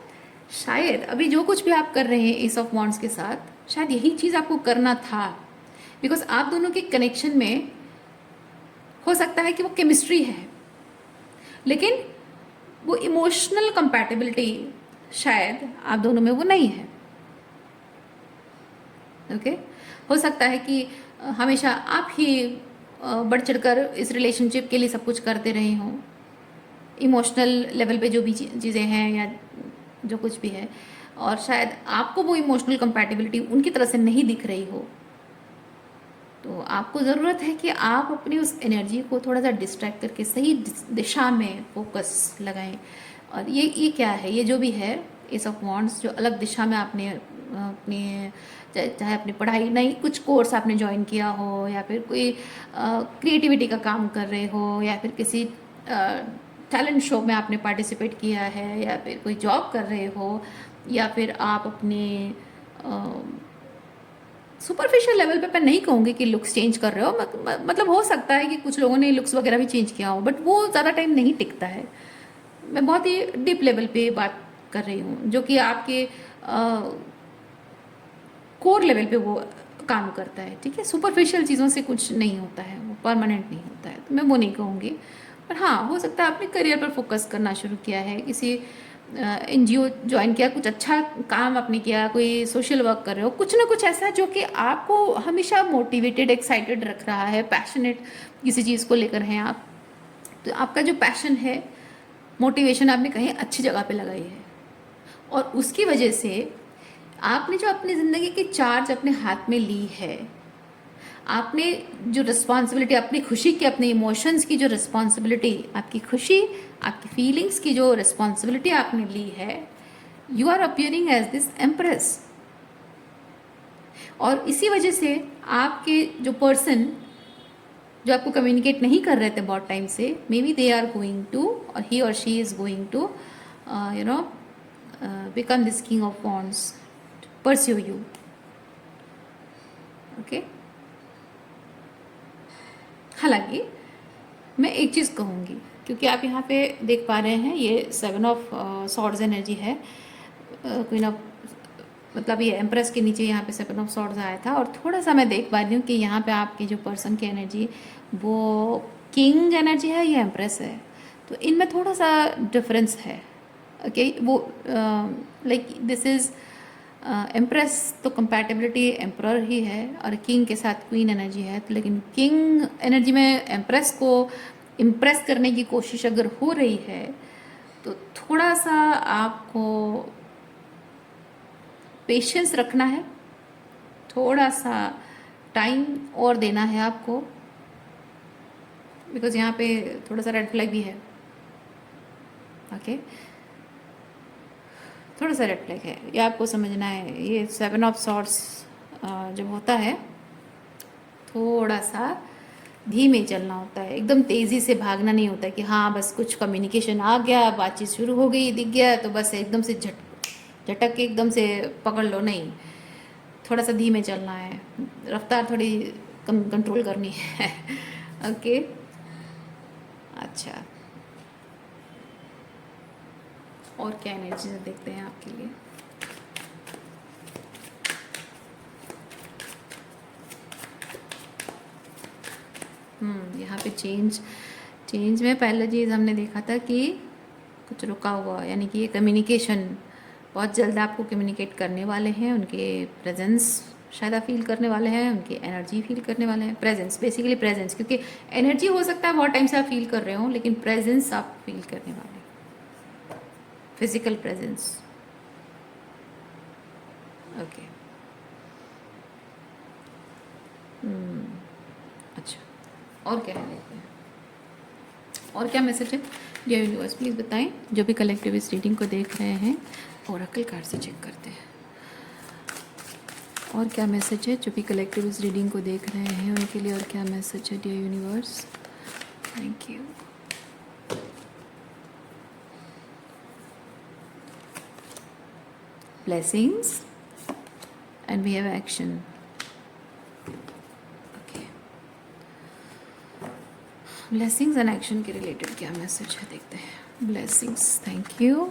शायद अभी जो कुछ भी आप कर रहे हैं एस ऑफ वॉन्ड्स के साथ, शायद यही चीज़ आपको करना था, बिकॉज आप दोनों के कनेक्शन में हो सकता है कि वो केमिस्ट्री है, लेकिन वो इमोशनल कंपैटिबिलिटी शायद आप दोनों में वो नहीं है। ओके, हो सकता है कि हमेशा आप ही बढ़ चढ़कर इस रिलेशनशिप के लिए सब कुछ करते रहे हों, इमोशनल लेवल पे जो भी चीज़ें हैं या जो कुछ भी है, और शायद आपको वो इमोशनल कंपैटिबिलिटी उनकी तरफ से नहीं दिख रही हो। तो आपको ज़रूरत है कि आप अपनी उस एनर्जी को थोड़ा सा डिस्ट्रैक्ट करके सही दिशा में फोकस लगाएं। और ये क्या है, ये जो भी है एस ऑफ वॉन्ड्स, जो अलग दिशा में आपने अपनी, चाहे अपनी पढ़ाई, नई कुछ कोर्स आपने ज्वाइन किया हो, या फिर कोई क्रिएटिविटी का काम कर रहे हो, या फिर किसी टैलेंट शो में आपने पार्टिसिपेट किया है, या फिर कोई जॉब कर रहे हो, या फिर आप अपने सुपरफिशियल लेवल पे मैं नहीं कहूँगी कि लुक्स चेंज कर रहे हो, मतलब हो सकता है कि कुछ लोगों ने लुक्स वगैरह भी चेंज किया हो, बट वो ज़्यादा टाइम नहीं टिकता है। मैं बहुत ही डीप लेवल पे बात कर रही हूँ, जो कि आपके कोर लेवल पे वो काम करता है, ठीक है। सुपरफिशियल चीज़ों से कुछ नहीं होता है, वो परमानेंट नहीं होता है, तो मैं वो नहीं कहूँगी। पर हाँ, हो सकता है आपने करियर पर फोकस करना शुरू किया है, किसी एनजीओ ज्वाइन किया, कुछ अच्छा काम आपने किया, कोई सोशल वर्क कर रहे हो, कुछ ना कुछ ऐसा जो कि आपको हमेशा मोटिवेटेड, एक्साइटेड रख रहा है, पैशनेट किसी चीज़ को लेकर हैं आप। तो आपका जो पैशन है, मोटिवेशन आपने कहीं अच्छी जगह पे लगाई है, और उसकी वजह से आपने जो अपनी ज़िंदगी की चार्ज अपने हाथ में ली है, आपने जो रिस्पॉन्सिबिलिटी, अपनी खुशी की, अपने इमोशंस की जो रिस्पॉन्सिबिलिटी, आपकी खुशी, आपकी फीलिंग्स की जो रिस्पॉन्सिबिलिटी आपने ली है, you are appearing as this empress. और इसी वजह से आपके जो पर्सन जो आपको कम्युनिकेट नहीं कर रहे थे बहुत टाइम से, maybe they are going to, और ही और she is going to you know become this king of wands, pursue you. Okay, हालांकि मैं एक चीज़ कहूँगी, क्योंकि आप यहाँ पे देख पा रहे हैं ये 7 ऑफ सॉर्ड्स एनर्जी है, क्वीन ऑफ, मतलब ये एम्प्रेस के नीचे यहाँ पे 7 ऑफ सॉर्ड्स आया था, और थोड़ा सा मैं देख पा रही हूँ कि यहाँ पे आपके जो पर्सन की एनर्जी वो किंग एनर्जी है या एम्प्रेस है, तो इनमें थोड़ा सा डिफरेंस है। ओके, वो लाइक दिस इज़ एम्प्रेस तो कंपैटिबिलिटी एम्प्रर ही है, और किंग के साथ क्वीन एनर्जी है, तो लेकिन किंग एनर्जी में एम्प्रेस को इम्प्रेस करने की कोशिश अगर हो रही है, तो थोड़ा सा आपको पेशेंस रखना है, थोड़ा सा टाइम और देना है आपको, बिकॉज यहाँ पे थोड़ा सा रेड फ्लैग भी है। ओके, थोड़ा सा रेड फ्लैग है, ये आपको समझना है। ये 7 ऑफ सॉर्ड्स जब होता है, थोड़ा सा धीमे चलना होता है, एकदम तेज़ी से भागना नहीं होता है कि हाँ बस कुछ कम्युनिकेशन आ गया, बातचीत शुरू हो गई, दिख गया तो बस एकदम से झटक के एकदम से पकड़ लो, नहीं, थोड़ा सा धीमे चलना है, रफ्तार थोड़ी कम कंट्रोल करनी है। ओके, अच्छा, और क्या एनर्जी देखते हैं आपके लिए। यहाँ पे चेंज में पहला चीज़ हमने देखा था कि कुछ रुका हुआ, यानी कि ये कम्युनिकेशन बहुत जल्द आपको कम्युनिकेट करने वाले हैं, उनके प्रेजेंस शायद आप फील करने वाले हैं, उनकी एनर्जी फील करने वाले हैं। प्रेजेंस, बेसिकली प्रेजेंस, क्योंकि एनर्जी हो सकता है बहुत टाइम से आप फील कर रहे हो, लेकिन प्रेजेंस आप फील करने वाले हैं, फिजिकल प्रेजेंस। ओके, अच्छा, और क्या है देखते हैं, और क्या मैसेज है डियर यूनिवर्स, प्लीज़ बताएं। जो भी कलेक्टिव इस रीडिंग को देख रहे हैं, ओरेकल कार्ड से चेक करते हैं, और क्या मैसेज है जो भी कलेक्टिव इस रीडिंग को देख रहे हैं उनके लिए, और क्या मैसेज है dear universe. Thank you. Blessings and we have action. Blessings and action के रिलेटेड क्या मैसेज है देखते हैं। Blessings, thank you.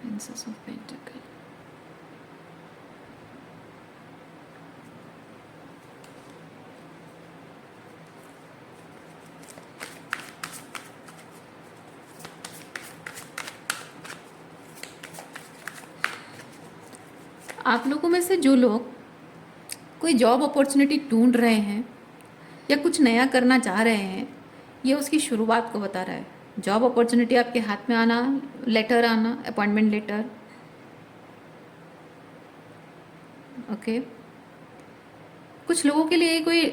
Princess of pentacles, आप लोगों में से जो लोग कोई जॉब अपॉर्चुनिटी ढूंढ रहे हैं या कुछ नया करना चाह रहे हैं, ये उसकी शुरुआत को बता रहा है। जॉब अपॉर्चुनिटी आपके हाथ में आना, लेटर आना, अपॉइंटमेंट लेटर। ओके, कुछ लोगों के लिए कोई,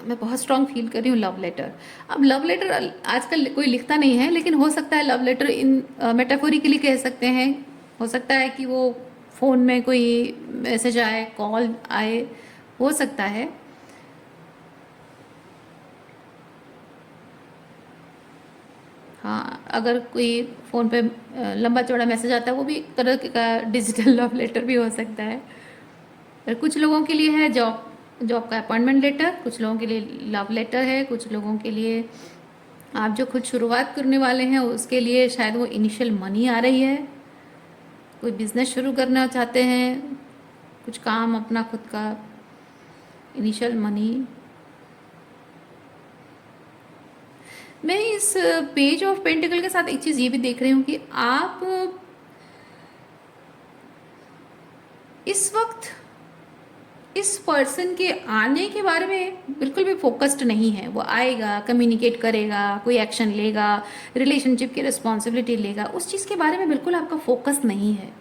मैं बहुत स्ट्रांग फील कर रही हूँ लव लेटर। अब लव लेटर आजकल कोई लिखता नहीं है, लेकिन हो सकता है लव लेटर इन मेटाफोरिकली कह सकते हैं, हो सकता है कि वो फ़ोन में कोई मैसेज आए, कॉल आए, हो सकता है। हाँ, अगर कोई फ़ोन पे लंबा चौड़ा मैसेज आता है, वो भी एक तरह का डिजिटल लव लेटर भी हो सकता है। पर कुछ लोगों के लिए है जॉब जो आपका अपॉइंटमेंट लेटर, कुछ लोगों के लिए लव लेटर है, कुछ लोगों के लिए आप जो खुद शुरुआत करने वाले हैं उसके लिए शायद वो इनिशियल मनी आ रही है। कोई बिजनेस शुरू करना चाहते हैं, कुछ काम अपना खुद का, इनिशियल मनी। मैं इस पेज ऑफ पेंटिकल के साथ एक चीज़ ये भी देख रही हूँ कि आप इस वक्त इस पर्सन के आने के बारे में बिल्कुल भी फोकस्ड नहीं है। वो आएगा, कम्युनिकेट करेगा, कोई एक्शन लेगा, रिलेशनशिप की रिस्पॉन्सिबिलिटी लेगा, उस चीज़ के बारे में बिल्कुल आपका फोकस नहीं है,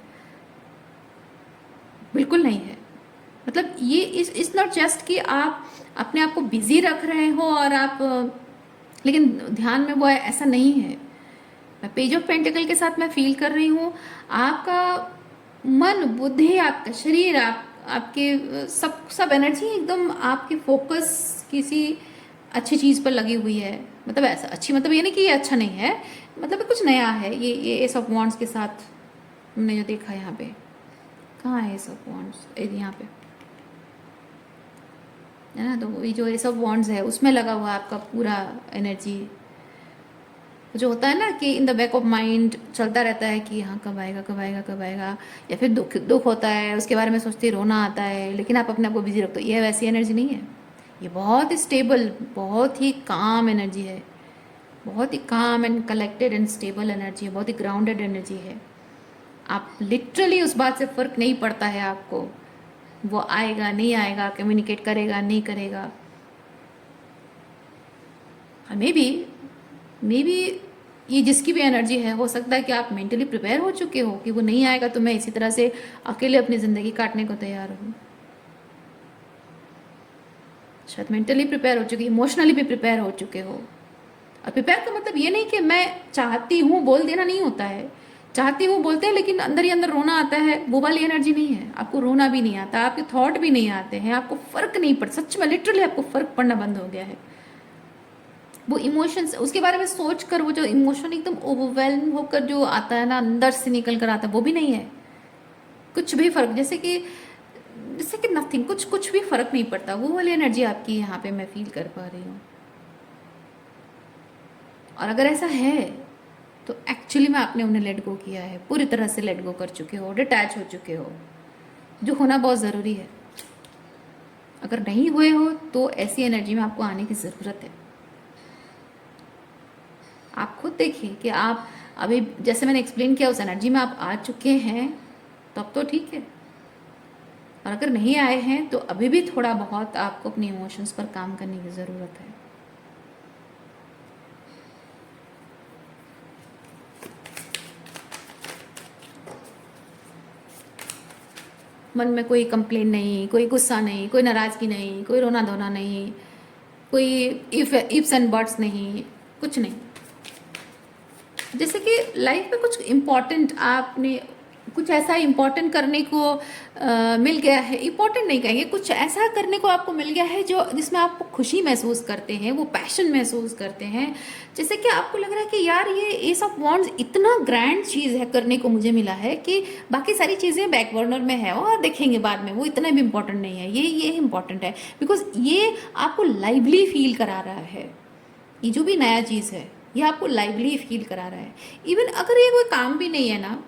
बिल्कुल नहीं है। मतलब ये इस नॉट जस्ट कि आप अपने आप को बिजी रख रहे हो और आप, लेकिन ध्यान में वो है, ऐसा नहीं है। पेज ऑफ पेंटिकल के साथ मैं फील कर रही हूँ आपका मन, बुद्धि, आपका शरीर, आपके सब एनर्जी एकदम आपके फोकस किसी अच्छी चीज़ पर लगी हुई है। मतलब ऐसा अच्छी, मतलब ये नहीं कि ये अच्छा नहीं है, मतलब कुछ नया है। ये एस ऑफ वॉन्ड्स के साथ हमने जो देखा यहाँ पे, कहाँ है एस ऑफ वॉन्ड्स? यहाँ पे है ना। तो ये जो एस ऑफ वॉन्ड्स है उसमें लगा हुआ है आपका पूरा एनर्जी। जो होता है ना कि in the back of mind चलता रहता है कि हाँ कब आएगा, कब आएगा, कब आएगा। या फिर दुख दुख होता है, उसके बारे में सोचते ही रोना आता है, लेकिन आप अपने आप को बिजी रखते हो। ये वैसी एनर्जी नहीं है। ये बहुत स्टेबल, बहुत ही काम एनर्जी है, बहुत ही काम and collected and stable energy है, बहुत ही ग्राउंडेड एनर्जी है। आप लिटरली उस बात से फ़र्क नहीं पड़ता है आपको, वो आएगा नहीं आएगा, कम्युनिकेट करेगा नहीं करेगा। मे बी ये जिसकी भी एनर्जी है, हो सकता है कि आप मेंटली प्रिपेयर हो चुके हो कि वो नहीं आएगा तो मैं इसी तरह से अकेले अपनी ज़िंदगी काटने को तैयार हूँ। शायद मेंटली प्रिपेयर हो चुके, इमोशनली भी प्रिपेयर हो चुके हो। और प्रिपेयर का मतलब ये नहीं कि मैं चाहती हूँ बोल देना नहीं होता है। चाहती हूँ बोलते हैं लेकिन अंदर ही अंदर रोना आता है, वो वाली एनर्जी नहीं है। आपको रोना भी नहीं आता, आपके थॉट भी नहीं आते हैं, आपको फ़र्क नहीं पड़ता। सच में लिटरली आपको फ़र्क पड़ना बंद हो गया है। वो इमोशंस, उसके बारे में सोच कर वो जो इमोशन एकदम ओवरवेलम होकर जो आता है ना, अंदर से निकल कर आता है, वो भी नहीं है। कुछ भी फर्क, जैसे कि नथिंग, कुछ भी फर्क नहीं पड़ता। वो वाली एनर्जी आपकी यहाँ पे मैं फील कर पा रही हूँ। और अगर ऐसा है तो एक्चुअली में आपने उन्हें लेट गो किया है, पूरी तरह से लेट गो कर चुके हो, डिटैच हो चुके हो, जो होना बहुत ज़रूरी है। अगर नहीं हुए हो तो ऐसी एनर्जी में आपको आने की ज़रूरत है। आप खुद देखिए कि आप अभी, जैसे मैंने एक्सप्लेन किया, उस एनर्जी में आप आ चुके हैं, तब तो ठीक है। और अगर नहीं आए हैं तो अभी भी थोड़ा बहुत आपको अपने इमोशंस पर काम करने की ज़रूरत है। मन में कोई कंप्लेन नहीं, कोई गुस्सा नहीं, कोई नाराज़गी नहीं, कोई रोना धोना नहीं, कोई इफ्स एंड बट्स नहीं, कुछ नहीं। जैसे कि लाइफ में कुछ इम्पोर्टेंट आपने, कुछ ऐसा इम्पोर्टेंट करने को मिल गया है। इम्पोर्टेंट नहीं कहेंगे, कुछ ऐसा करने को आपको मिल गया है जो जिसमें आप खुशी महसूस करते हैं, वो पैशन महसूस करते हैं। जैसे कि आपको लग रहा है कि यार ये एस ऑफ वॉन्ड्स इतना ग्रैंड चीज़ है करने को मुझे मिला है कि बाकी सारी चीज़ें बैक बर्नर में है और देखेंगे बाद में, वो इतना भी इम्पोर्टेंट नहीं है। ये इम्पोर्टेंट है बिकॉज ये आपको लाइवली फील करा रहा है। ये जो भी नया चीज़ है ये आपको लाइवली फील करा रहा है। इवन अगर ये कोई काम भी नहीं है ना,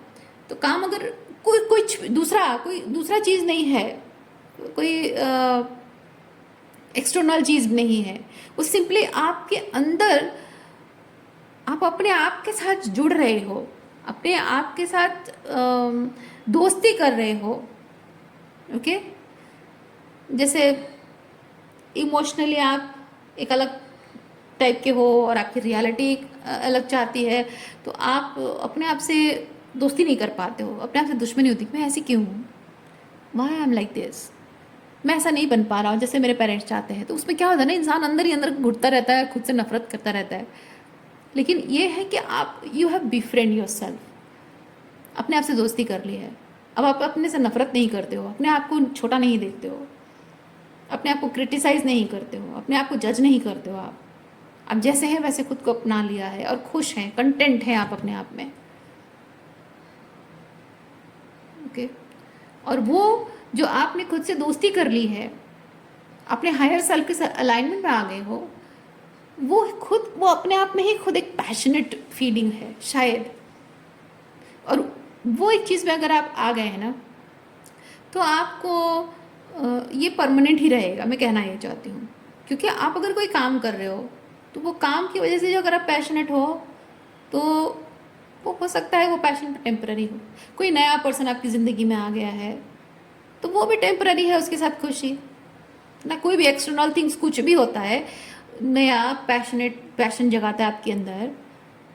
तो काम अगर कोई दूसरा चीज़ नहीं है, कोई एक्सटर्नल चीज़ नहीं है, वो सिंपली आपके अंदर आप अपने आप के साथ जुड़ रहे हो, अपने आप के साथ दोस्ती कर रहे हो। ओके, जैसे इमोशनली आप एक अलग टाइप के हो और आपकी रियलिटी अलग चाहती है, तो आप अपने आप से दोस्ती नहीं कर पाते हो, अपने आप से दुश्मनी होती है। मैं ऐसी क्यों हूँ, why I am like this, मैं ऐसा नहीं बन पा रहा हूँ जैसे मेरे पेरेंट्स चाहते हैं। तो उसमें क्या होता है ना, इंसान अंदर ही अंदर घुटता रहता है, खुद से नफरत करता रहता है। लेकिन ये है कि आप you have befriend your self, अपने आप से दोस्ती कर ली है। अब आप अपने से नफरत नहीं करते हो, अपने आप को छोटा नहीं देखते हो, अपने आप को क्रिटिसाइज नहीं करते हो, अपने आप को जज नहीं करते हो। आप जैसे हैं वैसे खुद को अपना लिया है और खुश हैं, कंटेंट हैं आप अपने आप में। ओके, और वो जो आपने खुद से दोस्ती कर ली है, अपने हायर सेल्फ के साथ अलाइनमेंट में आ गए हो, वो अपने आप में ही खुद एक पैशनेट फीलिंग है शायद। और वो एक चीज़ में अगर आप आ गए हैं ना, तो आपको ये परमानेंट ही रहेगा, मैं कहना ये चाहती हूँ। क्योंकि आप अगर कोई काम कर रहे हो तो वो काम की वजह से जो अगर आप पैशनेट हो तो वो हो सकता है वो पैशन टेम्पररी हो। कोई नया पर्सन आपकी ज़िंदगी में आ गया है तो वो भी टेम्पररी है, उसके साथ खुशी ना। कोई भी एक्सटर्नल थिंग्स कुछ भी होता है, नया पैशन जगाता है आपके अंदर,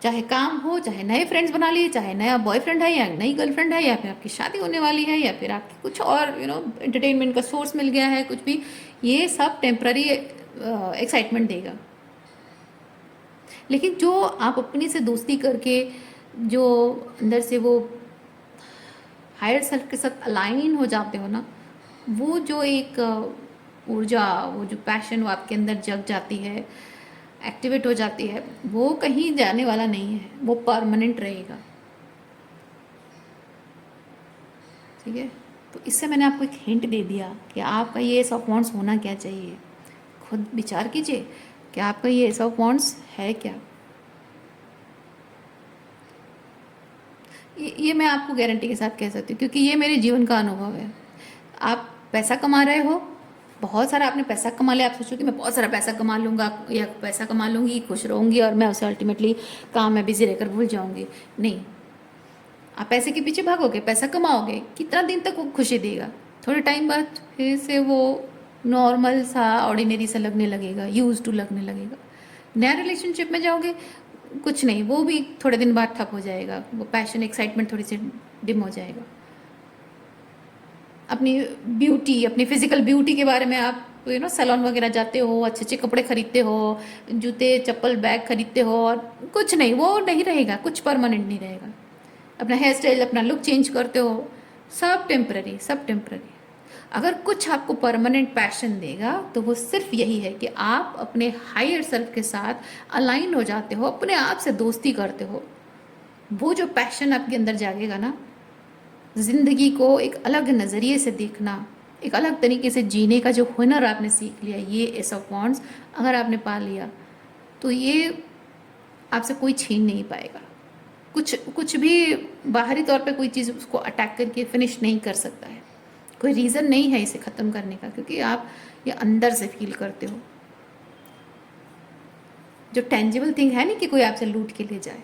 चाहे काम हो, चाहे नए फ्रेंड्स बना लिए, चाहे नया बॉयफ्रेंड है या नई गर्लफ्रेंड है, या फिर आपकी शादी होने वाली है, या फिर आपकी कुछ और एंटरटेनमेंट का सोर्स मिल गया है, कुछ भी, ये सब टेम्पररी एक्साइटमेंट देगा। लेकिन जो आप अपने से दोस्ती करके जो अंदर से वो हायर सेल्फ के साथ अलाइन हो जाते हो ना, वो जो एक ऊर्जा, वो जो पैशन वो आपके अंदर जग जाती है, एक्टिवेट हो जाती है, वो कहीं जाने वाला नहीं है, वो परमानेंट रहेगा। ठीक है, तो इससे मैंने आपको एक हिंट दे दिया कि आपका ये एस ऑफ वांड्स होना क्या चाहिए। खुद विचार कीजिए कि आपका ये एस ऑफ वांड्स है क्या। ये मैं आपको गारंटी के साथ कह सकती हूँ, क्योंकि ये मेरे जीवन का अनुभव है। आप पैसा कमा रहे हो, बहुत सारा आपने पैसा कमा लिया, आप सोचो कि मैं बहुत सारा पैसा कमा लूँगा या पैसा कमा लूँगी, खुश रहूँगी और मैं उसे अल्टीमेटली काम में बिजी रहकर भूल जाऊँगी। नहीं, आप पैसे के पीछे भागोगे, पैसा कमाओगे, कितना दिन तक वो खुशी देगा? थोड़े टाइम बाद फिर से वो नॉर्मल सा, ऑर्डिनरी सा लगने लगेगा, यूज टू लगने लगेगा। नया रिलेशनशिप में जाओगे, कुछ नहीं, वो भी थोड़े दिन बाद ठप हो जाएगा, वो पैशन एक्साइटमेंट थोड़ी सी डिम हो जाएगा। अपनी ब्यूटी, अपनी फिजिकल ब्यूटी के बारे में आप सैलून वगैरह जाते हो, अच्छे अच्छे कपड़े खरीदते हो, जूते चप्पल बैग खरीदते हो, और कुछ नहीं, वो नहीं रहेगा, कुछ परमानेंट नहीं रहेगा। अपना हेयर स्टाइल, अपना लुक चेंज करते हो, सब टेम्पररी, सब टेम्पररी। अगर कुछ आपको परमानेंट पैशन देगा तो वो सिर्फ यही है कि आप अपने हायर सेल्फ के साथ अलाइन हो जाते हो, अपने आप से दोस्ती करते हो। वो जो पैशन आपके अंदर जागेगा ना, ज़िंदगी को एक अलग नज़रिए से देखना, एक अलग तरीके से जीने का जो हुनर आपने सीख लिया, ये एस ऑफ वांड्स अगर आपने पा लिया, तो ये आपसे कोई छीन नहीं पाएगा। कुछ भी बाहरी तौर पे कोई चीज़ उसको अटैक करके फिनिश नहीं कर सकता है। कोई रीज़न नहीं है इसे ख़त्म करने का, क्योंकि आप ये अंदर से फील करते हो। जो टेंजिबल थिंग है नहीं कि कोई आपसे लूट के ले जाए।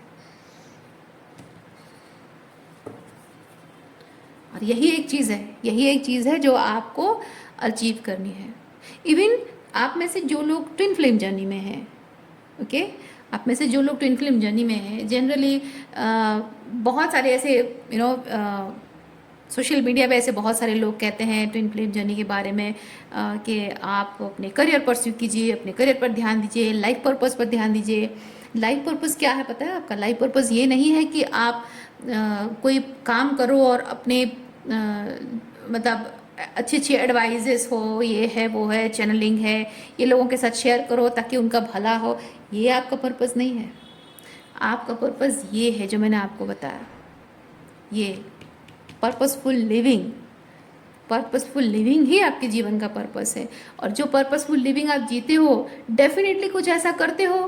और यही एक चीज़ है जो आपको अचीव करनी है। इवन आप में से जो लोग ट्विन फ्लेम जर्नी में हैं, ओके, आप में से जो लोग ट्विन फ्लेम जर्नी में हैं, जनरली बहुत सारे ऐसे सोशल मीडिया पे ऐसे बहुत सारे लोग कहते हैं ट्विन फ्लेम जर्नी के बारे में कि आप अपने करियर परस्यू कीजिए, अपने करियर पर ध्यान दीजिए, लाइफ पर्पस पर ध्यान दीजिए। लाइफ पर्पस क्या है पता है आपका? लाइफ पर्पस ये नहीं है कि आप कोई काम करो और अपने मतलब अच्छी अच्छी एडवाइजेस हो, ये है वो है, चैनलिंग है, ये लोगों के साथ शेयर करो ताकि उनका भला हो। ये आपका पर्पस नहीं है। आपका पर्पस ये है जो मैंने आपको बताया, ये पर्पसफुल लिविंग ही आपके जीवन का पर्पस है। और जो पर्पसफुल लिविंग आप जीते हो, डेफिनेटली कुछ ऐसा करते हो,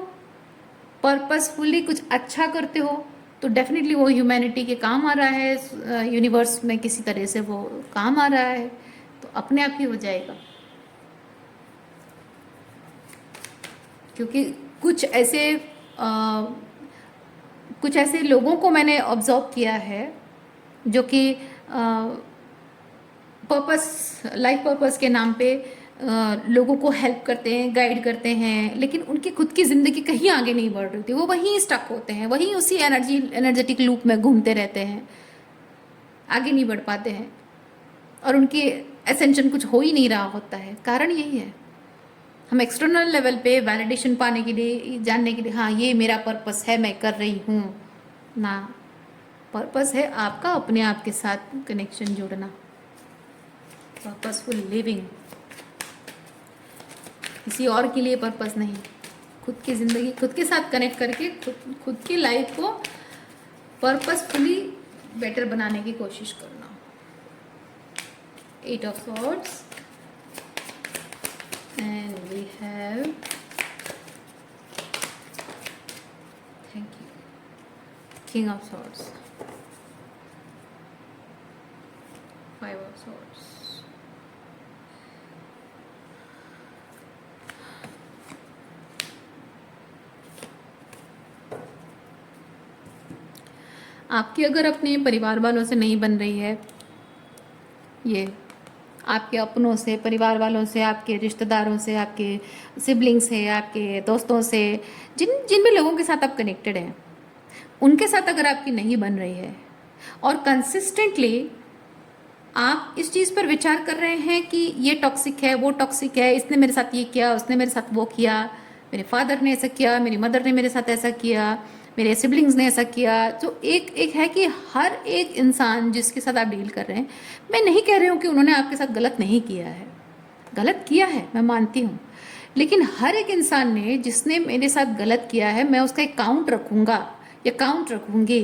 पर्पसफुली कुछ अच्छा करते हो, तो डेफिनेटली वो ह्यूमैनिटी के काम आ रहा है, यूनिवर्स में किसी तरह से वो काम आ रहा है, तो अपने आप ही हो जाएगा। क्योंकि कुछ ऐसे लोगों को मैंने ऑब्जर्व किया है जो कि लाइफ पर्पस के नाम पे लोगों को हेल्प करते हैं, गाइड करते हैं, लेकिन उनकी खुद की ज़िंदगी कहीं आगे नहीं बढ़ रही थी। वो वहीं स्टक होते हैं, वहीं उसी एनर्जेटिक लूप में घूमते रहते हैं, आगे नहीं बढ़ पाते हैं, और उनकी एसेंशन कुछ हो ही नहीं रहा होता है। कारण यही है, हम एक्सटर्नल लेवल पे वैलिडेशन पाने के लिए, जानने के लिए, हाँ ये मेरा पर्पस है, मैं कर रही हूँ ना। पर्पस है आपका अपने आप के साथ कनेक्शन जोड़ना, पर्पसफुल लिविंग, किसी और के लिए पर्पस नहीं। खुद की ज़िंदगी खुद के साथ कनेक्ट करके खुद की लाइफ को पर्पसफुली बेटर बनाने की कोशिश करना। 8 of Swords and we have, thank you, King of Swords, Five of Swords. आपकी अगर अपने परिवार वालों से नहीं बन रही है, ये आपके अपनों से, परिवार वालों से, आपके रिश्तेदारों से, आपके सिबलिंग्स से, आपके दोस्तों से, जिन भी लोगों के साथ आप कनेक्टेड हैं, उनके साथ अगर आपकी नहीं बन रही है और कंसिस्टेंटली आप इस चीज़ पर विचार कर रहे हैं कि ये टॉक्सिक है, वो टॉक्सिक है, इसने मेरे साथ ये किया, उसने मेरे साथ वो किया, मेरे फादर ने ऐसा किया, मेरी मदर ने मेरे साथ ऐसा किया, मेरे सिबलिंग्स ने ऐसा किया। तो एक है कि हर एक इंसान जिसके साथ आप डील कर रहे हैं, मैं नहीं कह रही हूँ कि उन्होंने आपके साथ गलत नहीं किया है, गलत किया है, मैं मानती हूँ, लेकिन हर एक इंसान ने जिसने मेरे साथ गलत किया है, मैं उसका एक काउंट रखूँगा या काउंट रखूँगी।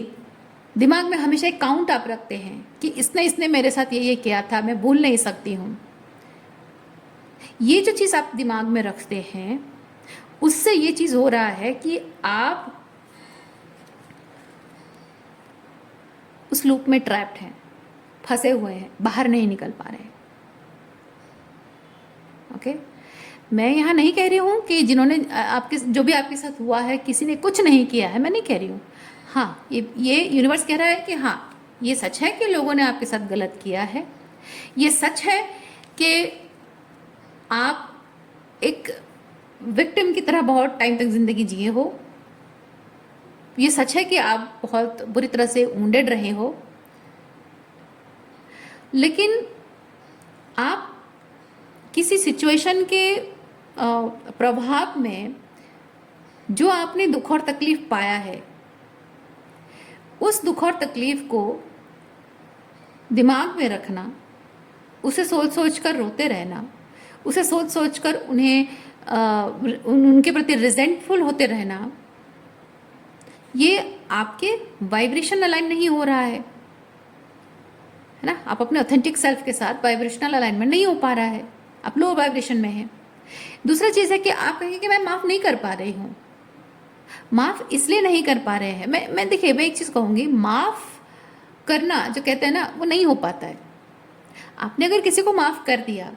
दिमाग में हमेशा एक काउंट आप रखते हैं कि इसने मेरे साथ ये किया था, मैं भूल नहीं सकती हूँ। ये जो चीज़ आप दिमाग में रखते हैं, उससे ये चीज़ हो रहा है कि आप उस लूप में ट्रैप्ड हैं, फंसे हुए हैं, बाहर नहीं निकल पा रहे। ओके, मैं यहाँ नहीं कह रही हूँ कि जिन्होंने आपके जो भी आपके साथ हुआ है किसी ने कुछ नहीं किया है, मैं नहीं कह रही हूँ। हाँ, ये यूनिवर्स कह रहा है कि हाँ, ये सच है कि लोगों ने आपके साथ गलत किया है, ये सच है कि आप एक विक्टिम की तरह बहुत टाइम तक जिंदगी जिए हो, ये सच है कि आप बहुत बुरी तरह से वुंडेड रहे हो, लेकिन आप किसी सिचुएशन के प्रभाव में जो आपने दुख और तकलीफ पाया है, उस दुख और तकलीफ को दिमाग में रखना, उसे सोच सोच कर रोते रहना, उसे सोच सोच कर उनके प्रति रिजेंटफुल होते रहना, ये आपके वाइब्रेशन अलाइन नहीं हो रहा है ना। आप अपने ऑथेंटिक सेल्फ के साथ वाइब्रेशनल अलाइनमेंट नहीं हो पा रहा है, आप लो वाइब्रेशन में हैं। दूसरा चीज़ है कि आप कहेंगे कि मैं माफ़ नहीं कर पा रही हूँ। माफ़ इसलिए नहीं कर पा रहे हैं, मैं देखिए, मैं एक चीज़ कहूँगी, माफ़ करना जो कहते हैं ना, वो नहीं हो पाता है। आपने अगर किसी को माफ़ कर दिया,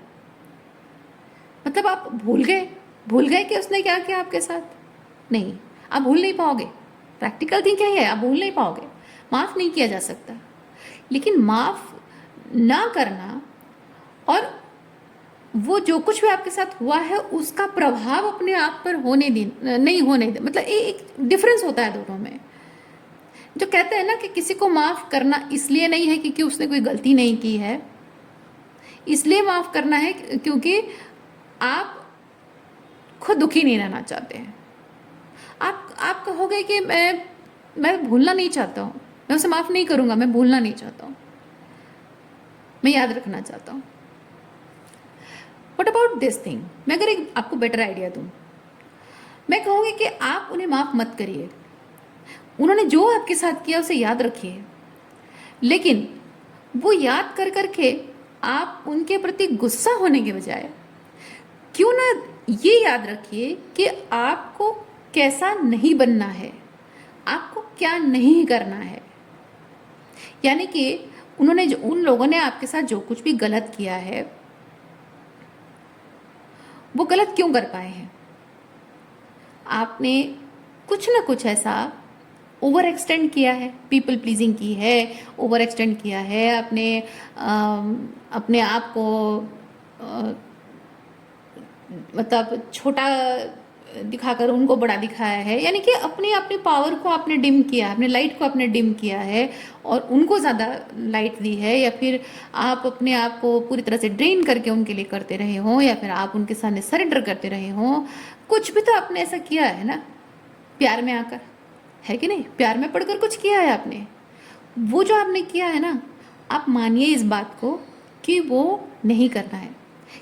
मतलब आप भूल गए कि उसने क्या किया आपके साथ? नहीं, आप भूल नहीं पाओगे। प्रैक्टिकल थिंग क्या है, आप भूल नहीं पाओगे, माफ़ नहीं किया जा सकता। लेकिन माफ़ ना करना और वो जो कुछ भी आपके साथ हुआ है उसका प्रभाव अपने आप पर नहीं होने दे, मतलब एक डिफरेंस होता है दोनों में। जो कहते हैं ना कि किसी को माफ़ करना इसलिए नहीं है क्योंकि उसने कोई गलती नहीं की है, इसलिए माफ़ करना है क्योंकि आप खुद दुखी नहीं रहना चाहते हैं। आप कहोगे कि मैं भूलना नहीं चाहता हूँ, मैं उसे माफ़ नहीं करूँगा, मैं भूलना नहीं चाहता हूँ, मैं याद रखना चाहता हूँ। What about this thing? मैं अगर एक आपको बेटर आइडिया दूँ, मैं कहूँगी कि आप उन्हें माफ़ मत करिए, उन्होंने जो आपके साथ किया उसे याद रखिए, लेकिन वो याद कर करके आप उनके प्रति गुस्सा होने के बजाय क्यों ना ये याद रखिए कि आपको कैसा नहीं बनना है, आपको क्या नहीं करना है। यानी कि उन लोगों ने आपके साथ जो कुछ भी गलत किया है, वो गलत क्यों कर पाए हैं? आपने कुछ ना कुछ ऐसा ओवर एक्सटेंड किया है, पीपल प्लीजिंग की है, ओवर एक्सटेंड किया है, अपने आप को मतलब छोटा दिखाकर उनको बड़ा दिखाया है। यानी कि अपनी पावर को आपने डिम किया, अपने लाइट को आपने डिम किया है और उनको ज़्यादा लाइट दी है, या फिर आप अपने आप को पूरी तरह से ड्रेन करके उनके लिए करते रहे हों, या फिर आप उनके सामने सरेंडर करते रहे हों। कुछ भी तो आपने ऐसा किया है ना, प्यार में आकर, है कि नहीं? प्यार में पढ़कर कुछ किया है आपने। वो जो आपने किया है ना, आप मानिए इस बात को कि वो नहीं करना है।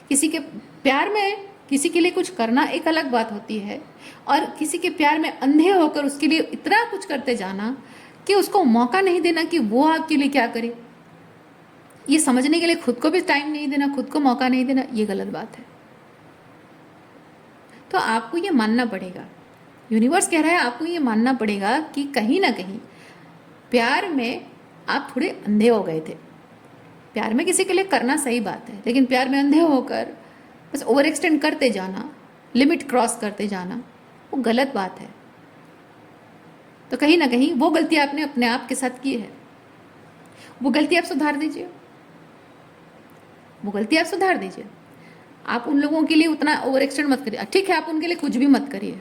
किसी के प्यार में किसी के लिए कुछ करना एक अलग बात होती है, और किसी के प्यार में अंधे होकर उसके लिए इतना कुछ करते जाना कि उसको मौका नहीं देना कि वो आपके लिए क्या करे, ये समझने के लिए खुद को भी टाइम नहीं देना, खुद को मौका नहीं देना, ये गलत बात है। तो आपको ये मानना पड़ेगा, यूनिवर्स कह रहा है आपको ये मानना पड़ेगा कि कहीं ना कहीं प्यार में आप थोड़े अंधे हो गए थे। प्यार में किसी के लिए करना सही बात है, लेकिन प्यार में अंधे होकर बस ओवर एक्सटेंड करते जाना, लिमिट क्रॉस करते जाना, वो गलत बात है। तो कहीं ना कहीं वो गलती आपने अपने आप के साथ की है, वो गलती आप सुधार दीजिए, वो गलती आप सुधार दीजिए। आप उन लोगों के लिए उतना ओवर एक्सटेंड मत करिए। ठीक है, आप उनके लिए कुछ भी मत करिए,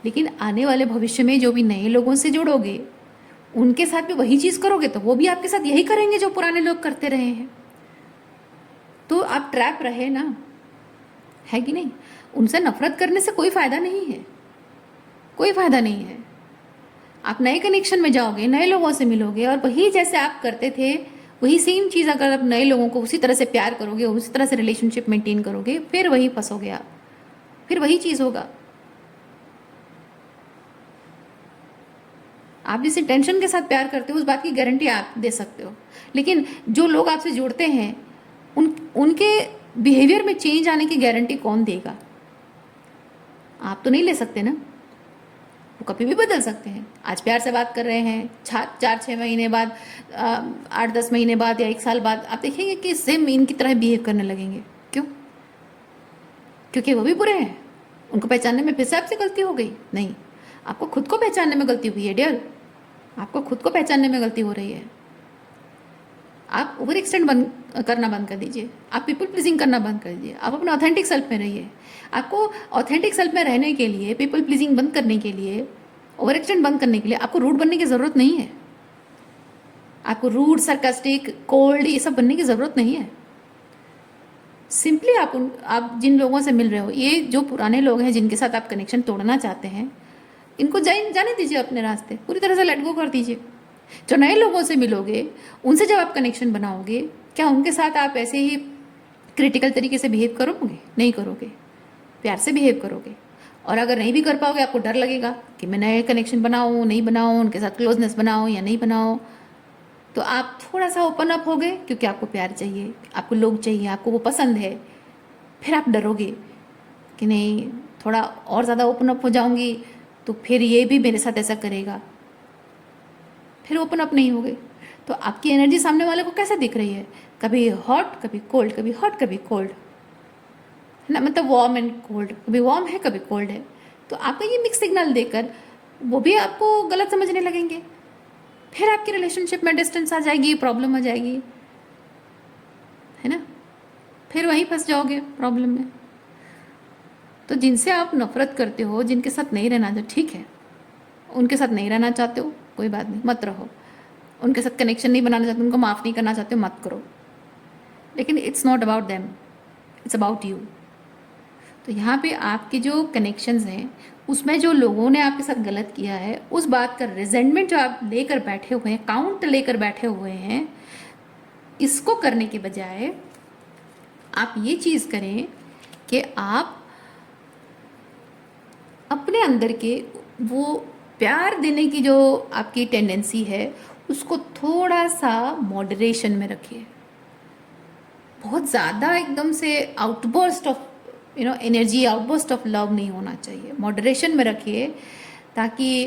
लेकिन आने वाले भविष्य में जो भी नए लोगों से जुड़ोगे उनके साथ भी वही चीज़ करोगे तो वो भी आपके साथ यही करेंगे जो पुराने लोग करते रहे हैं। तो आप ट्रैप रहे ना, है कि नहीं? उनसे नफरत करने से कोई फायदा नहीं है, कोई फायदा नहीं है। आप नए कनेक्शन में जाओगे, नए लोगों से मिलोगे और वही जैसे आप करते थे वही सेम चीज़ अगर आप नए लोगों को उसी तरह से प्यार करोगे, उसी तरह से रिलेशनशिप मेंटेन करोगे, फिर वही फंसोगे आप, फिर वही चीज़ होगा। आप जिस इंटेंशन के साथ प्यार करते हो उस बात की गारंटी आप दे सकते हो, लेकिन जो लोग आपसे जुड़ते हैं उनके बिहेवियर में चेंज आने की गारंटी कौन देगा? आप तो नहीं ले सकते ना, वो कभी भी बदल सकते हैं। आज प्यार से बात कर रहे हैं, 4-6 महीने बाद, 8-10 महीने बाद या 1 साल बाद आप देखेंगे कि सेम इनकी तरह बिहेव करने लगेंगे। क्यों? क्योंकि वो भी बुरे हैं, उनको पहचानने में फिर से आपसे गलती हो गई? नहीं, आपको खुद को पहचानने में गलती हुई है डियर, आपको खुद को पहचानने में गलती हो रही है। आप ओवर एक्सटेंड करना बंद कर दीजिए, आप पीपल प्लीजिंग करना बंद कर दीजिए, आप अपने ऑथेंटिक सेल्फ में रहिए। आपको ऑथेंटिक सेल्फ में रहने के लिए, पीपल प्लीजिंग बंद करने के लिए, ओवर एक्सटेंड बंद करने के लिए आपको रूड बनने की ज़रूरत नहीं है। आपको रूड, सरकास्टिक, कोल्ड ये सब बनने की ज़रूरत नहीं है। सिंपली आप जिन लोगों से मिल रहे हो, ये जो पुराने लोग हैं जिनके साथ आप कनेक्शन तोड़ना चाहते हैं, इनको जाने दीजिए अपने रास्ते, पूरी तरह से लेट गो कर दीजिए। जो नए लोगों से मिलोगे उनसे जब आप कनेक्शन बनाओगे, क्या उनके साथ आप ऐसे ही क्रिटिकल तरीके से बिहेव करोगे? नहीं करोगे, प्यार से बिहेव करोगे। और अगर नहीं भी कर पाओगे, आपको डर लगेगा कि मैं नए कनेक्शन बनाऊँ नहीं बनाऊँ, उनके साथ क्लोजनेस बनाऊँ या नहीं बनाऊँ, तो आप थोड़ा सा ओपन अप हो गए क्योंकि आपको प्यार चाहिए, आपको लोग चाहिए, आपको वो पसंद है। फिर आप डरोगे कि नहीं, थोड़ा और ज़्यादा ओपन अप हो जाऊंगी तो फिर ये भी मेरे साथ ऐसा करेगा, फिर ओपन अप नहीं हो गए। तो आपकी एनर्जी सामने वाले को कैसे दिख रही है? कभी हॉट, कभी कोल्ड, कभी हॉट, कभी कोल्ड, है ना? मतलब वार्म एंड कोल्ड, कभी वार्म है कभी कोल्ड है। तो आपका ये मिक्स सिग्नल देकर वो भी आपको गलत समझने लगेंगे, फिर आपकी रिलेशनशिप में डिस्टेंस आ जाएगी, प्रॉब्लम आ जाएगी, है ना? फिर वहीं फंस जाओगे प्रॉब्लम में। तो जिनसे आप नफरत करते हो, जिनके साथ नहीं रहना चाहते, ठीक है, उनके साथ नहीं रहना चाहते हो, कोई बात नहीं, मत रहो। उनके साथ कनेक्शन नहीं बनाना चाहते, उनको माफ़ नहीं करना चाहते हो, मत करो। लेकिन it's not about them, it's about you. तो यहाँ पे आपके जो कनेक्शंस हैं उसमें जो लोगों ने आपके साथ गलत किया है, उस बात का रिजेंटमेंट जो आप लेकर बैठे हुए हैं, काउंट लेकर बैठे हुए हैं, इसको करने के बजाय आप ये चीज़ करें कि आप अपने अंदर के वो प्यार देने की जो आपकी टेंडेंसी है उसको थोड़ा सा मॉडरेशन में रखिए। बहुत ज़्यादा एकदम से outburst of energy, outburst of love नहीं होना चाहिए, मॉडरेशन में रखिए, ताकि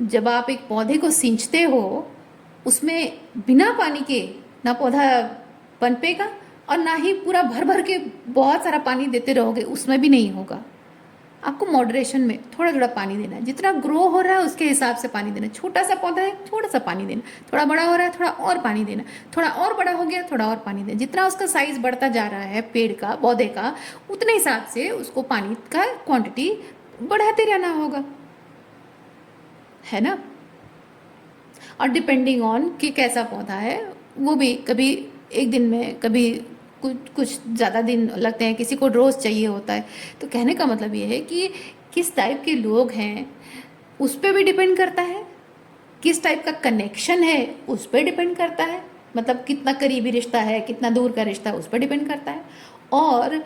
जब आप एक पौधे को सींचते हो उसमें बिना पानी के ना पौधा पनपेगा और ना ही पूरा भर भर के बहुत सारा पानी देते रहोगे, उसमें भी नहीं होगा। आपको मॉडरेशन में थोड़ा थोड़ा पानी देना है, जितना ग्रो हो रहा है उसके हिसाब से पानी देना। छोटा सा पौधा है, थोड़ा सा पानी देना, थोड़ा बड़ा हो रहा है, थोड़ा और पानी देना, थोड़ा और बड़ा हो गया, थोड़ा और पानी देना। जितना उसका साइज बढ़ता जा रहा है पेड़ का, पौधे का, उतने हिसाब से उसको पानी का क्वांटिटी बढ़ाते रहना होगा, है ना? और डिपेंडिंग ऑन कि कैसा पौधा है, वो भी कभी एक दिन में, कभी कुछ ज़्यादा दिन लगते हैं, किसी को रोज़ चाहिए होता है। तो कहने का मतलब ये है कि किस टाइप के लोग हैं उस पर भी डिपेंड करता है, किस टाइप का कनेक्शन है उस पर डिपेंड करता है, मतलब कितना करीबी रिश्ता है, कितना दूर का रिश्ता है, उस पर डिपेंड करता है। और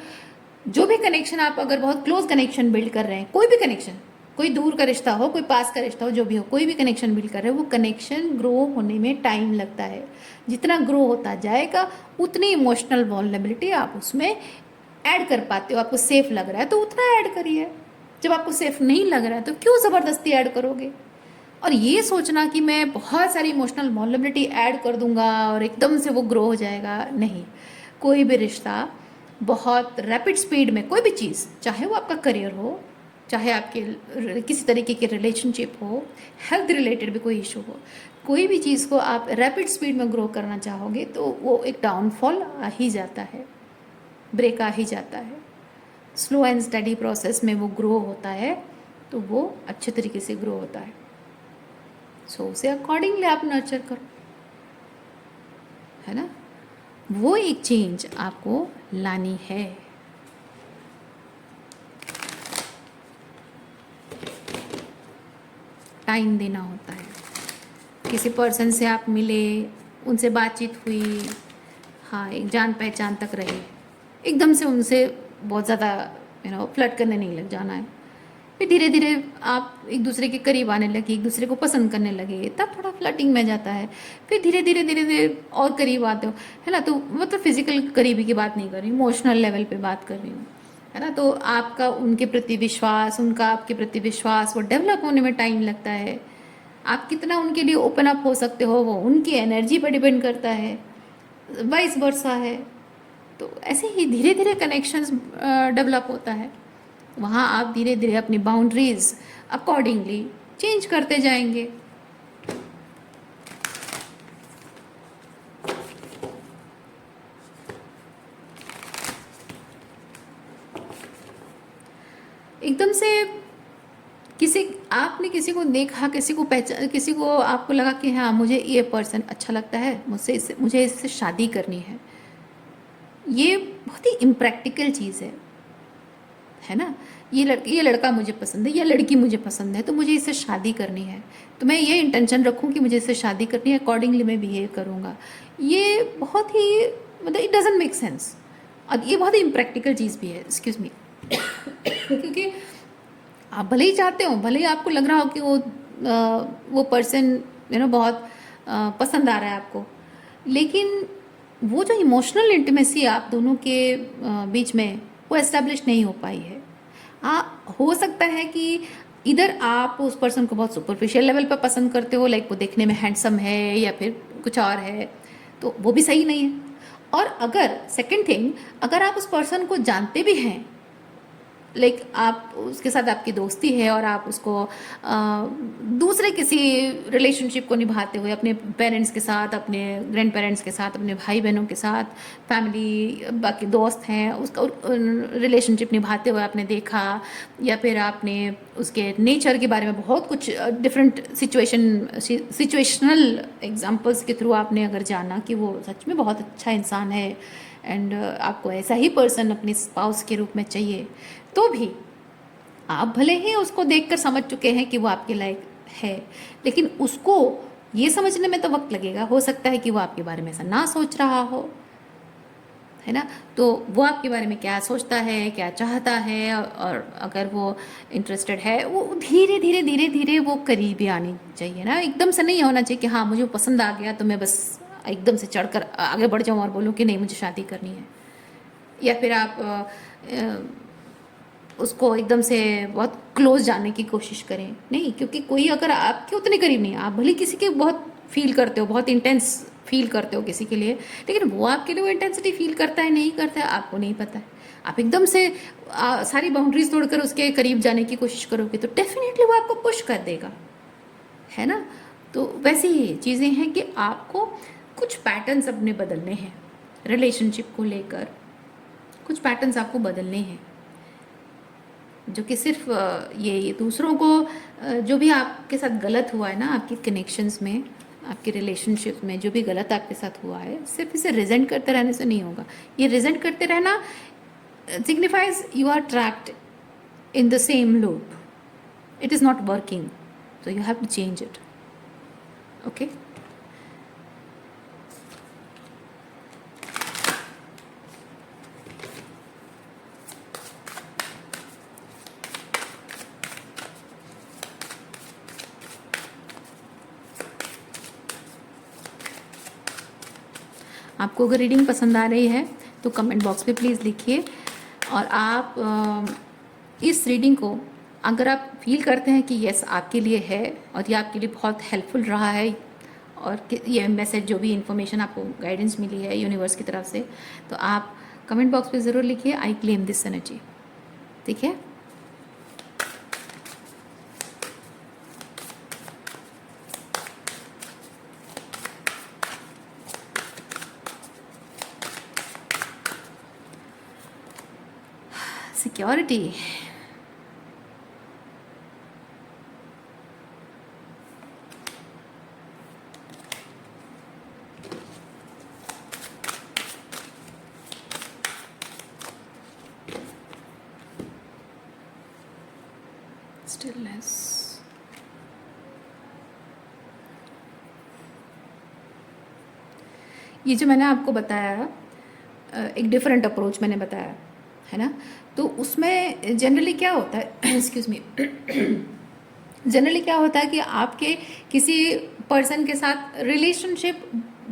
जो भी कनेक्शन आप अगर बहुत क्लोज कनेक्शन बिल्ड कर रहे हैं, कोई भी कनेक्शन, कोई दूर का रिश्ता हो, कोई पास का रिश्ता हो, जो भी हो, कोई भी कनेक्शन बिल्ड कर रहे हो, वो कनेक्शन ग्रो होने में टाइम लगता है। जितना ग्रो होता जाएगा उतनी इमोशनल वल्नरेबिलिटी आप उसमें ऐड कर पाते हो, आपको सेफ लग रहा है तो उतना ऐड करिए। जब आपको सेफ नहीं लग रहा है तो क्यों ज़बरदस्ती ऐड करोगे? और ये सोचना कि मैं बहुत सारी इमोशनल वल्नरेबिलिटी ऐड कर दूंगा और एकदम से वो ग्रो हो जाएगा, नहीं। कोई भी रिश्ता बहुत रैपिड स्पीड में, कोई भी चीज़, चाहे वो आपका करियर हो, चाहे आपके किसी तरीके की रिलेशनशिप हो, हेल्थ रिलेटेड भी कोई इशू हो, कोई भी चीज़ को आप रैपिड स्पीड में ग्रो करना चाहोगे तो वो एक डाउनफॉल आ ही जाता है, ब्रेक आ ही जाता है। स्लो एंड स्टडी प्रोसेस में वो ग्रो होता है तो वो अच्छे तरीके से ग्रो होता है। सो उसे अकॉर्डिंगली आप नर्चर करो, है ना। वो एक चेंज आपको लानी है। टाइम देना होता है। किसी पर्सन से आप मिले, उनसे बातचीत हुई, हाँ, एक जान पहचान तक रहे, एकदम से उनसे बहुत ज़्यादा फ्लर्ट करने नहीं लग जाना है। फिर धीरे धीरे आप एक दूसरे के करीब आने लगे, एक दूसरे को पसंद करने लगे, तब थोड़ा फ्लर्टिंग में जाता है। फिर धीरे धीरे धीरे धीरे और करीब आते हो, है ना। तो मतलब फिजिकल करीबी की बात नहीं कर रही हूँ, इमोशनल लेवल पे बात कर रही हूँ, है ना। तो आपका उनके प्रति विश्वास, उनका आपके प्रति विश्वास, वो डेवलप होने में टाइम लगता है। आप कितना उनके लिए ओपन अप हो सकते हो वो उनकी एनर्जी पर डिपेंड करता है, वाइस वर्सा है। तो ऐसे ही धीरे धीरे कनेक्शंस डेवलप होता है। वहाँ आप धीरे धीरे अपनी बाउंड्रीज अकॉर्डिंगली चेंज करते जाएंगे। एकदम से आपने किसी को देखा, किसी को पहचान, किसी को आपको लगा कि हाँ मुझे ये पर्सन अच्छा लगता है, मुझे इससे शादी करनी है। ये बहुत ही इम्प्रैक्टिकल चीज़ है ना। ये लड़का मुझे पसंद है या लड़की मुझे पसंद है तो मुझे इससे शादी करनी है, तो मैं ये इंटेंशन रखूँ कि मुझे इससे शादी करनी है, अकॉर्डिंगली मैं बिहेव करूँगा। ये बहुत ही मतलब इट डजेंट मेक सेंस, और ये बहुत ही इम्प्रैक्टिकल चीज़ भी है, एक्सक्यूज़ मी। क्योंकि आप भले ही चाहते हो, भले ही आपको लग रहा हो कि वो पर्सन बहुत पसंद आ रहा है आपको, लेकिन वो जो इमोशनल इंटीमेसी आप दोनों के बीच में वो एस्टेब्लिश नहीं हो पाई है। हो सकता है कि इधर आप उस पर्सन को बहुत सुपरफिशियल लेवल पर पसंद करते हो, लाइक वो देखने में हैंडसम है या फिर कुछ और है, तो वो भी सही नहीं है। और अगर सेकंड थिंग, अगर आप उस पर्सन को जानते भी हैं, लाइक आप उसके साथ आपकी दोस्ती है और आप उसको दूसरे किसी रिलेशनशिप को निभाते हुए अपने पेरेंट्स के साथ, अपने ग्रैंड पेरेंट्स के साथ, अपने भाई बहनों के साथ, फैमिली, बाकी दोस्त हैं, उसका रिलेशनशिप निभाते हुए आपने देखा, या फिर आपने उसके नेचर के बारे में बहुत कुछ डिफरेंट सिचुएशनल एग्जांपल्स के थ्रू आपने अगर जाना कि वो सच में बहुत अच्छा इंसान है एंड आपको ऐसा ही पर्सन अपने स्पाउस के रूप में चाहिए, तो भी आप भले ही उसको देखकर समझ चुके हैं कि वो आपके लायक है, लेकिन उसको ये समझने में तो वक्त लगेगा। हो सकता है कि वो आपके बारे में ऐसा ना सोच रहा हो, है ना। तो वो आपके बारे में क्या सोचता है, क्या चाहता है, और अगर वो इंटरेस्टेड है, वो धीरे धीरे धीरे धीरे वो करीबी आनी चाहिए ना। एकदम से नहीं होना चाहिए कि हाँ मुझे पसंद आ गया तो मैं बस एकदम से चढ़कर आगे बढ़ जाऊँ और बोलूँ कि नहीं मुझे शादी करनी है, या फिर आप उसको एकदम से बहुत क्लोज जाने की कोशिश करें। नहीं, क्योंकि कोई अगर आपके उतने करीब नहीं, आप भले किसी के बहुत फील करते हो, बहुत इंटेंस फील करते हो किसी के लिए, लेकिन वो आपके लिए वो इंटेंसिटी फील करता है नहीं करता है आपको नहीं पता है। आप एकदम से सारी बाउंड्रीज तोड़कर उसके करीब जाने की कोशिश करोगे तो डेफिनेटली वो आपको पुश कर देगा, है ना। तो वैसे ही चीज़ें हैं कि आपको कुछ पैटर्न्स अपने बदलने हैं रिलेशनशिप को लेकर, कुछ पैटर्न्स आपको बदलने हैं जो कि सिर्फ ये दूसरों को जो भी आपके साथ गलत हुआ है ना, आपके कनेक्शंस में, आपके रिलेशनशिप में जो भी गलत आपके साथ हुआ है, सिर्फ इसे रिजेंट करते रहने से नहीं होगा। ये रिजेंट करते रहना signifies you are trapped in the same loop, it is not working, so you have to change it. Okay. आपको अगर रीडिंग पसंद आ रही है तो कमेंट बॉक्स पे प्लीज़ लिखिए और आप इस रीडिंग को अगर आप फील करते हैं कि यस आपके लिए है और ये आपके लिए बहुत हेल्पफुल रहा है, और ये मैसेज जो भी इन्फॉर्मेशन आपको गाइडेंस मिली है यूनिवर्स की तरफ से, तो आप कमेंट बॉक्स पे ज़रूर लिखिए आई क्लेम दिस एनर्जी। ठीक है, सिक्योरिटी। स्टिलनेस। ये जो मैंने आपको बताया एक डिफरेंट अप्रोच मैंने बताया है ना, तो उसमें जनरली क्या होता है एक्सक्यूज मी, जनरली क्या होता है कि आपके किसी पर्सन के साथ रिलेशनशिप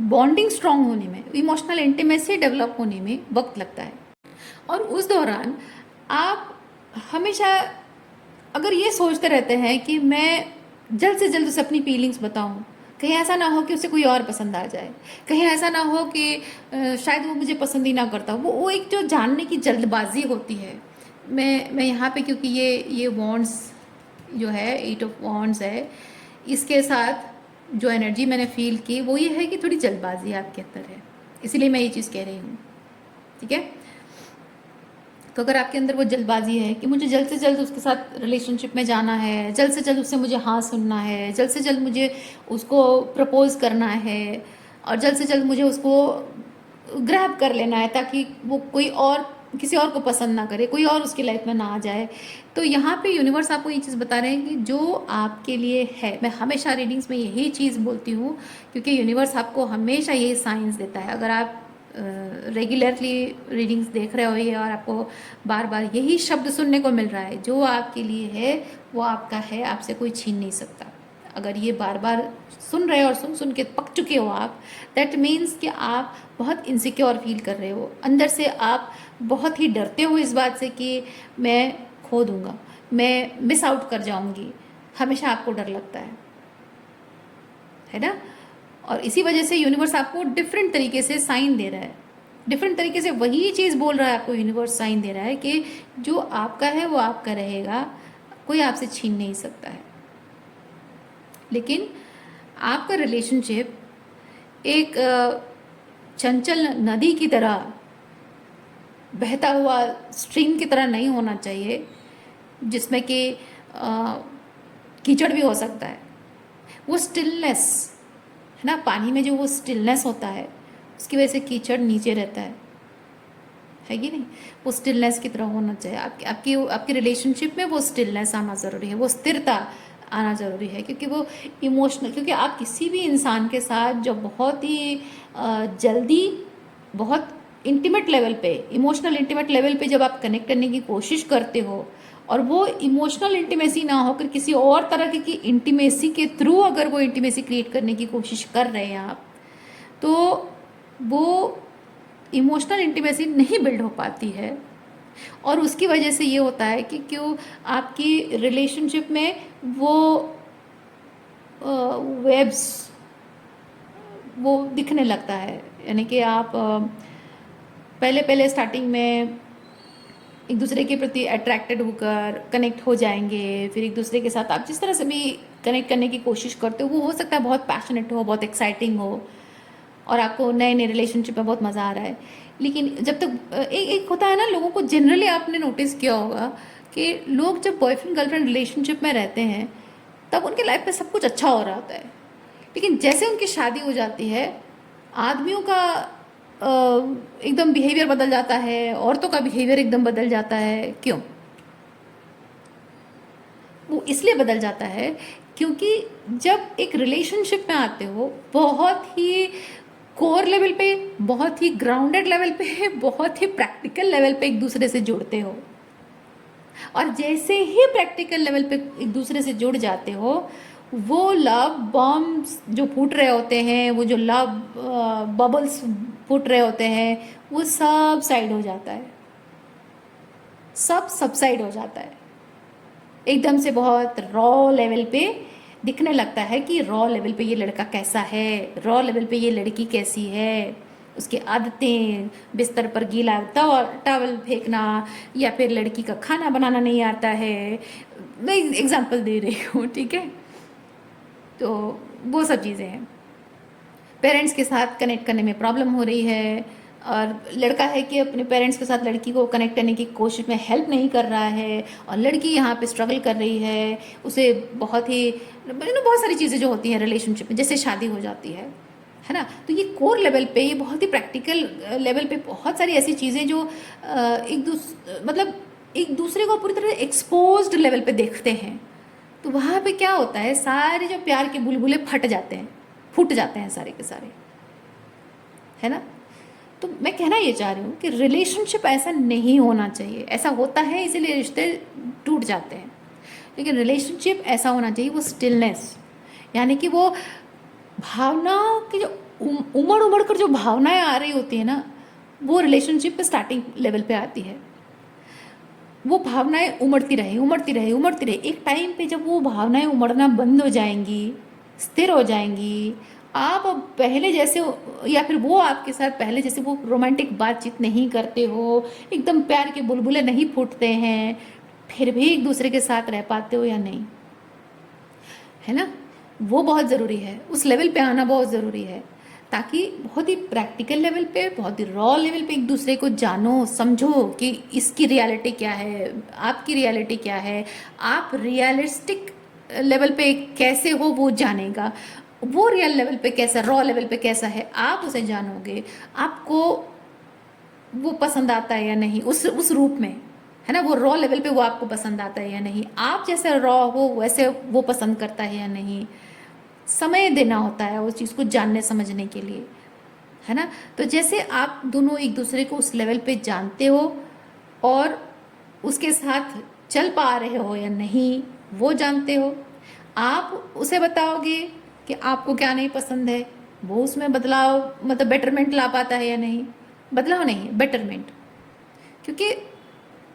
बॉन्डिंग स्ट्रांग होने में, इमोशनल इंटीमेसी डेवलप होने में वक्त लगता है, और उस दौरान आप हमेशा अगर ये सोचते रहते हैं कि मैं जल्द से जल्द उसे अपनी फीलिंग्स बताऊं, कहीं ऐसा ना हो कि उसे कोई और पसंद आ जाए, कहीं ऐसा ना हो कि शायद वो मुझे पसंद ही ना करता, वो एक जो जानने की जल्दबाजी होती है। मैं यहाँ पे क्योंकि ये वॉन्ड्स जो है 8 ऑफ वॉन्ड्स है, इसके साथ जो एनर्जी मैंने फील की वो ये है कि थोड़ी जल्दबाजी आपके अंदर है, इसीलिए मैं ये चीज़ कह रही हूँ। ठीक है, तो अगर आपके अंदर वो जल्दबाजी है कि मुझे जल्द से जल्द उसके साथ रिलेशनशिप में जाना है, जल्द से जल्द उससे मुझे हाँ सुनना है, जल्द से जल्द मुझे उसको प्रपोज करना है, और जल्द से जल्द मुझे उसको ग्रैब कर लेना है ताकि वो कोई और किसी और को पसंद ना करे, कोई और उसकी लाइफ में ना आ जाए, तो यहाँ पे यूनिवर्स आपको ये चीज़ बता रहे हैं कि जो आपके लिए है, मैं हमेशा रीडिंग्स में यही चीज़ बोलती हूँ क्योंकि यूनिवर्स आपको हमेशा यही साइंस देता है। अगर आप रेगुलरली रीडिंग्स देख रहे हो ये और आपको बार बार यही शब्द सुनने को मिल रहा है, जो आपके लिए है वो आपका है, आपसे कोई छीन नहीं सकता। अगर ये बार बार सुन रहे हो और सुन सुन के पक चुके हो आप, दैट मीन्स कि आप बहुत इनसिक्योर फील कर रहे हो, अंदर से आप बहुत ही डरते हो इस बात से कि मैं खो दूंगा, मैं मिस आउट कर जाऊंगी, हमेशा आपको डर लगता है ना। और इसी वजह से यूनिवर्स आपको डिफरेंट तरीके से साइन दे रहा है, डिफरेंट तरीके से वही चीज़ बोल रहा है आपको, यूनिवर्स साइन दे रहा है कि जो आपका है वो आपका रहेगा, कोई आपसे छीन नहीं सकता है। लेकिन आपका रिलेशनशिप एक चंचल नदी की तरह, बहता हुआ स्ट्रीम की तरह नहीं होना चाहिए जिसमें कि कीचड़ भी हो सकता है। वो स्टिलनेस है ना, पानी में जो वो स्टिलनेस होता है उसकी वजह से कीचड़ नीचे रहता है कि नहीं, वो स्टिलनेस की तरह होना चाहिए। आपकी रिलेशनशिप में वो स्टिलनेस आना ज़रूरी है, वो स्थिरता आना ज़रूरी है, क्योंकि वो इमोशनल, क्योंकि आप किसी भी इंसान के साथ जो बहुत ही जल्दी, बहुत इंटीमेट लेवल पे, इमोशनल इंटीमेट लेवल पे जब आप कनेक्ट करने की कोशिश करते हो और वो इमोशनल इंटीमेसी ना होकर किसी और तरह की इंटीमेसी के थ्रू अगर वो इंटीमेसी क्रिएट करने की कोशिश कर रहे हैं आप, तो वो इमोशनल इंटीमेसी नहीं बिल्ड हो पाती है, और उसकी वजह से ये होता है कि क्यों आपकी रिलेशनशिप में वो वेब्स वो दिखने लगता है, यानी कि आप पहले पहले स्टार्टिंग में एक दूसरे के प्रति अट्रैक्टेड होकर कनेक्ट हो जाएंगे, फिर एक दूसरे के साथ आप जिस तरह से भी कनेक्ट करने की कोशिश करते हो वो हो सकता है बहुत पैशनेट हो, बहुत एक्साइटिंग हो, और आपको नए नए रिलेशनशिप में बहुत मज़ा आ रहा है। लेकिन जब तक एक होता है ना, लोगों को जनरली आपने नोटिस किया होगा कि लोग जब बॉयफ्रेंड गर्लफ्रेंड रिलेशनशिप में रहते हैं तब उनके लाइफ में सब कुछ अच्छा हो रहा होता है, लेकिन जैसे उनकी शादी हो जाती है आदमियों का एकदम बिहेवियर बदल जाता है, औरतों का बिहेवियर एकदम बदल जाता है। क्यों? वो इसलिए बदल जाता है क्योंकि जब एक रिलेशनशिप में आते हो बहुत ही कोर लेवल पे, बहुत ही ग्राउंडेड लेवल पे, बहुत ही प्रैक्टिकल लेवल पे एक दूसरे से जुड़ते हो, और जैसे ही प्रैक्टिकल लेवल पे एक दूसरे से जुड़ जाते हो वो लव बॉम्ब्स जो फूट रहे होते हैं, वो जो लव बबल्स फूट रहे होते हैं, वो सब साइड हो जाता है। सब सबसाइड हो जाता है, एकदम से बहुत रॉ लेवल पे दिखने लगता है कि रॉ लेवल पे ये लड़का कैसा है, रॉ लेवल पे ये लड़की कैसी है, उसकी आदतें, बिस्तर पर गीला टॉवल फेंकना, या फिर लड़की का खाना बनाना नहीं आता है। मैं एग्जांपल दे रही हूँ, ठीक है। तो वो सब चीज़ें हैं। पेरेंट्स के साथ कनेक्ट करने में प्रॉब्लम हो रही है, और लड़का है कि अपने पेरेंट्स के साथ लड़की को कनेक्ट करने की कोशिश में हेल्प नहीं कर रहा है, और लड़की यहाँ पे स्ट्रगल कर रही है, उसे बहुत ही बहुत सारी चीज़ें जो होती हैं रिलेशनशिप में, जैसे शादी हो जाती है ना। तो ये कोर लेवल पे, ये बहुत ही प्रैक्टिकल लेवल पे बहुत सारी ऐसी चीज़ें जो मतलब एक दूसरे को पूरी तरह एक्सपोज्ड लेवल पे देखते हैं, तो वहाँ पे क्या होता है, सारे जो प्यार के बुलबुले फट जाते हैं, फूट जाते हैं सारे के सारे, है ना। तो मैं कहना ये चाह रही हूँ कि रिलेशनशिप ऐसा नहीं होना चाहिए, ऐसा होता है इसीलिए रिश्ते टूट जाते हैं, लेकिन रिलेशनशिप ऐसा होना चाहिए वो स्टिलनेस, यानी कि वो भावनाओं की जो उमड़ उमड़ कर जो भावनाएं आ रही होती है ना, वो रिलेशनशिप पे स्टार्टिंग लेवल पे आती है। वो भावनाएं उमड़ती रहे उमड़ती रहे उमड़ती रहे, एक टाइम पे जब वो भावनाएं उमड़ना बंद हो जाएंगी, स्थिर हो जाएंगी, आप अब पहले जैसे, या फिर वो आपके साथ पहले जैसे वो रोमांटिक बातचीत नहीं करते हो, एकदम प्यार के बुलबुले नहीं फूटते हैं, फिर भी एक दूसरे के साथ रह पाते हो या नहीं, है ना। वो बहुत ज़रूरी है, उस लेवल पे आना बहुत ज़रूरी है, ताकि बहुत ही प्रैक्टिकल लेवल पे, बहुत ही रॉ लेवल पे एक दूसरे को जानो, समझो कि इसकी रियलिटी क्या है, आपकी रियलिटी क्या है, आप रियलिस्टिक लेवल पे कैसे हो वो जानेगा, वो रियल लेवल पे कैसा, रॉ लेवल पे कैसा है आप उसे जानोगे, आपको वो पसंद आता है या नहीं उस रूप में, है ना। वो रॉ लेवल पे वो आपको पसंद आता है या नहीं, आप जैसे रॉ हो वैसे वो पसंद करता है या नहीं, समय देना होता है उस चीज़ को जानने समझने के लिए, है ना। तो जैसे आप दोनों एक दूसरे को उस लेवल पे जानते हो और उसके साथ चल पा रहे हो या नहीं वो जानते हो, आप उसे बताओगे कि आपको क्या नहीं पसंद है, वो उसमें बदलाव मतलब बेटरमेंट ला पाता है या नहीं, बदलाव नहीं बेटरमेंट, क्योंकि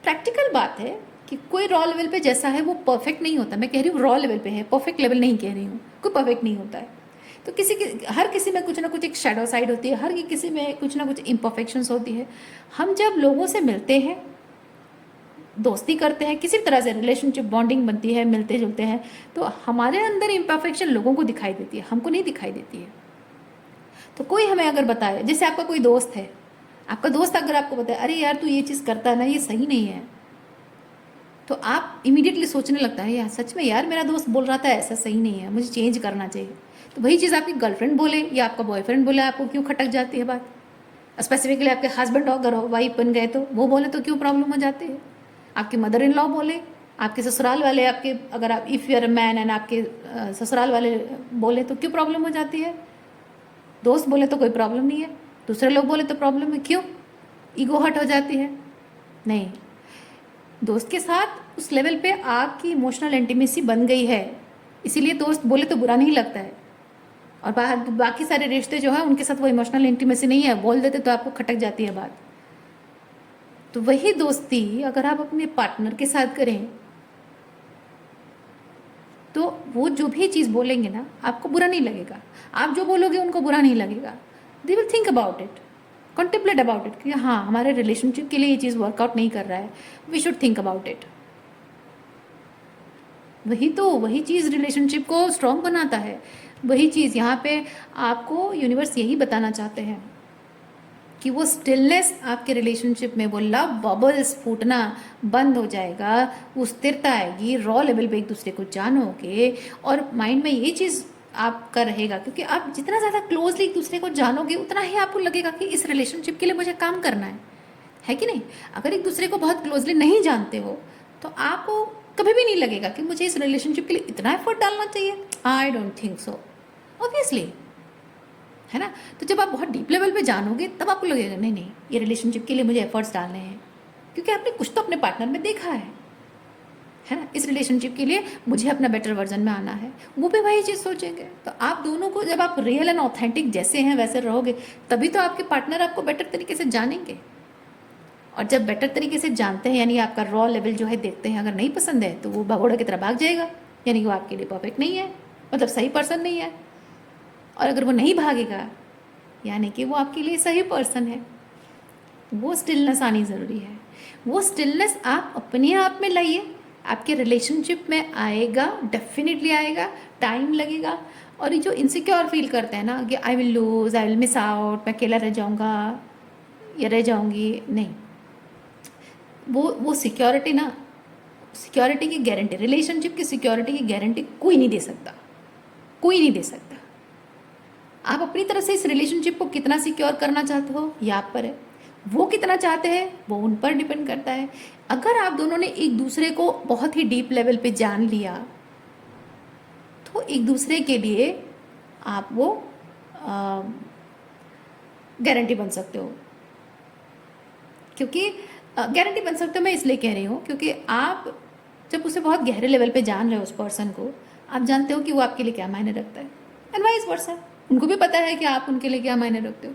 प्रैक्टिकल बात है कि कोई रॉ लेवल पे जैसा है वो परफेक्ट नहीं होता। मैं कह रही हूँ रॉ लेवल पे है, परफेक्ट लेवल नहीं कह रही हूँ, कोई परफेक्ट नहीं होता है। तो हर किसी में कुछ ना कुछ एक शैडो साइड होती है, हर किसी में कुछ ना कुछ इम्परफेक्शंस होती है। हम जब लोगों से मिलते हैं, दोस्ती करते हैं, किसी तरह से रिलेशनशिप बॉन्डिंग बनती है, मिलते जुलते हैं, तो हमारे अंदर इम्परफेक्शन लोगों को दिखाई देती है, हमको नहीं दिखाई देती है। तो कोई हमें अगर बताए, जैसे आपका कोई दोस्त है, आपका दोस्त अगर आपको बताए अरे यार तू ये चीज़ करता है ना, ये सही नहीं है, तो आप इमीडिएटली सोचने लगता है यार सच में यार मेरा दोस्त बोल रहा था ऐसा सही नहीं है, मुझे चेंज करना चाहिए। तो वही चीज़ आपकी गर्लफ्रेंड बोले या आपका बॉयफ्रेंड बोले, आपको क्यों खटक जाती है बात। स्पेसिफिकली आपके हस्बैंड अगर वाइफ बन गए तो वो बोले तो क्यों प्रॉब्लम हो जाती है। आपके मदर इन लॉ बोले, आपके ससुराल वाले, आपके अगर आप if you are a man एंड आपके ससुराल वाले बोले तो क्यों प्रॉब्लम हो जाती है। दोस्त बोले तो कोई प्रॉब्लम नहीं है, दूसरे लोग बोले तो प्रॉब्लम है, क्यों ईगो हर्ट हो जाती है। नहीं, दोस्त के साथ उस लेवल पे आपकी इमोशनल इंटीमेसी बन गई है, इसीलिए दोस्त बोले तो बुरा नहीं लगता है। और बाकी सारे रिश्ते जो है उनके साथ वो इमोशनल इंटीमेसी नहीं है, बोल देते तो आपको खटक जाती है बात। तो वही दोस्ती अगर आप अपने पार्टनर के साथ करें तो वो जो भी चीज़ बोलेंगे ना आपको बुरा नहीं लगेगा, आप जो बोलोगे उनको बुरा नहीं लगेगा। They will think about it, contemplate about it कि हाँ हमारे रिलेशनशिप के लिए ये चीज़ वर्कआउट नहीं कर रहा है, we should think about it. वही चीज़ रिलेशनशिप को स्ट्रॉन्ग बनाता है। वही चीज़ यहाँ पे आपको यूनिवर्स यही बताना चाहते हैं कि वो स्टिलनेस आपके रिलेशनशिप में, वो लव बबल्स फूटना बंद हो जाएगा, वो स्थिरता आएगी, रॉ लेवल पे एक दूसरे को जानोगे और माइंड में ये चीज़ आपका रहेगा, क्योंकि आप जितना ज़्यादा क्लोजली एक दूसरे को जानोगे उतना ही आपको लगेगा कि इस रिलेशनशिप के लिए मुझे काम करना है कि नहीं। अगर एक दूसरे को बहुत क्लोजली नहीं जानते हो तो आपको कभी भी नहीं लगेगा कि मुझे इस रिलेशनशिप के लिए इतना एफर्ट डालना चाहिए। I don't think so, obviously, है ना। तो जब आप बहुत डीप लेवल पे जानोगे तब आपको लगेगा नहीं नहीं ये रिलेशनशिप के लिए मुझे एफर्ट्स डालने हैं, क्योंकि आपने कुछ तो अपने पार्टनर में देखा है ना। इस रिलेशनशिप के लिए मुझे अपना बेटर वर्जन में आना है, वो भी वही चीज़ सोचेंगे। तो आप दोनों को जब आप रियल एंड ऑथेंटिक जैसे हैं वैसे रहोगे तभी तो आपके पार्टनर आपको बेटर तरीके से जानेंगे और जब बेटर तरीके से जानते हैं, यानी आपका रॉ लेवल जो है देखते हैं, अगर नहीं पसंद है तो वो भगोड़ा की तरह भाग जाएगा, यानी कि वो आपके लिए परफेक्ट नहीं है, मतलब सही पर्सन नहीं है। और अगर वो नहीं भागेगा यानी कि वो आपके लिए सही पर्सन है। वो स्टिलनेस आनी ज़रूरी है। वो स्टिलनेस आप अपने आप में लाइए, आपके रिलेशनशिप में आएगा, डेफिनेटली आएगा, टाइम लगेगा। और ये जो इनसिक्योर फील करते हैं ना कि I will lose, I will miss out, मैं अकेला रह जाऊँगा या रह जाऊँगी, नहीं, वो सिक्योरिटी ना, सिक्योरिटी की गारंटी, रिलेशनशिप की सिक्योरिटी की गारंटी कोई नहीं दे सकता, कोई नहीं दे सकता। आप अपनी तरफ से इस रिलेशनशिप को कितना सिक्योर करना चाहते हो ये आप पर है, वो कितना चाहते हैं वो उन पर डिपेंड करता है। अगर आप दोनों ने एक दूसरे को बहुत ही डीप लेवल पे जान लिया तो एक दूसरे के लिए आप वो गारंटी बन सकते हो। क्योंकि गारंटी बन सकते हो मैं इसलिए कह रही हूँ क्योंकि आप जब उसे बहुत गहरे लेवल पे जान रहे हो उस पर्सन को, आप जानते हो कि वो आपके लिए क्या मायने रखता है, एंड वाइस वर्सा। उनको भी पता है कि आप उनके लिए क्या मायने रखते हो,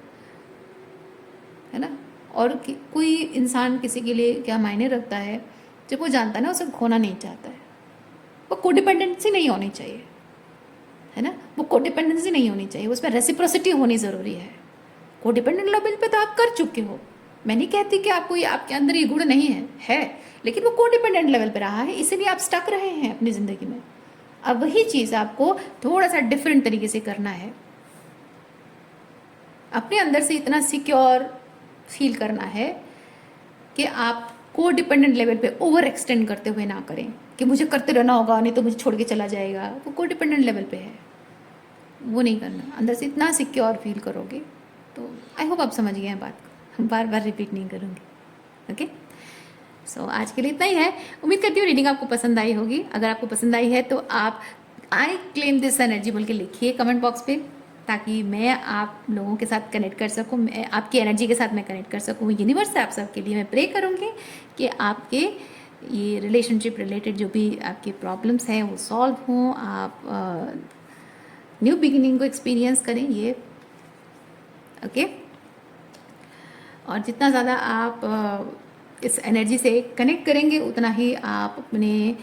है ना। और कोई इंसान किसी के लिए क्या मायने रखता है जब वो जानता है ना उसे खोना नहीं चाहता है। वो कोडिपेंडेंसी नहीं होनी चाहिए, है ना, वो कोडिपेंडेंसी नहीं होनी चाहिए, उसमें रेसिप्रोसिटी होनी ज़रूरी है। कोडिपेंडेंट लेवल पे तो आप कर चुके हो, मैं नहीं कहती कि आपको ये आपके अंदर ये गुण नहीं है, लेकिन वो कोडिपेंडेंट लेवल पे रहा है, इसीलिए आप स्टक रहे हैं अपनी ज़िंदगी में। अब वही चीज़ आपको थोड़ा सा डिफरेंट तरीके से करना है, अपने अंदर से इतना सिक्योर फील करना है कि आप को डिपेंडेंट लेवल पे ओवर एक्सटेंड करते हुए ना करें कि मुझे करते रहना होगा नहीं तो मुझे छोड़ के चला जाएगा, वो को डिपेंडेंट लेवल पे है, वो नहीं करना। अंदर से इतना सिक्योर फील करोगे तो आई होप आप समझ गए हैं बात को, बार बार रिपीट नहीं करूँगी। ओके, सो आज के लिए इतना ही है। उम्मीद करती हूँ रीडिंग आपको पसंद आई होगी। अगर आपको पसंद आई है तो आप आई क्लेम दिस एनर्जी बोल के लिखिए कमेंट बॉक्स पे, ताकि मैं आप लोगों के साथ कनेक्ट कर सकूं, मैं आपकी एनर्जी के साथ मैं कनेक्ट कर सकूं। यूनिवर्स से आप सबके लिए मैं प्रे करूंगी कि आपके ये रिलेशनशिप रिलेटेड जो भी आपकी प्रॉब्लम्स हैं वो सॉल्व हों, आप न्यू बिगिनिंग को एक्सपीरियंस करें ये। ओके, और जितना ज़्यादा आप इस एनर्जी से कनेक्ट करेंगे उतना ही आप अपने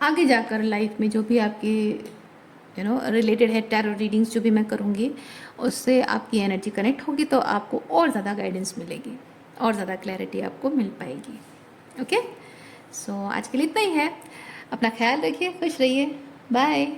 आगे जाकर लाइफ में जो भी आपके रिलेटेड है, टैरो रीडिंग्स जो भी मैं करूँगी उससे आपकी एनर्जी कनेक्ट होगी तो आपको और ज़्यादा गाइडेंस मिलेगी, और ज़्यादा क्लैरिटी आपको मिल पाएगी। ओके, सो आज के लिए इतना ही है। अपना ख्याल रखिए, खुश रहिए, बाय।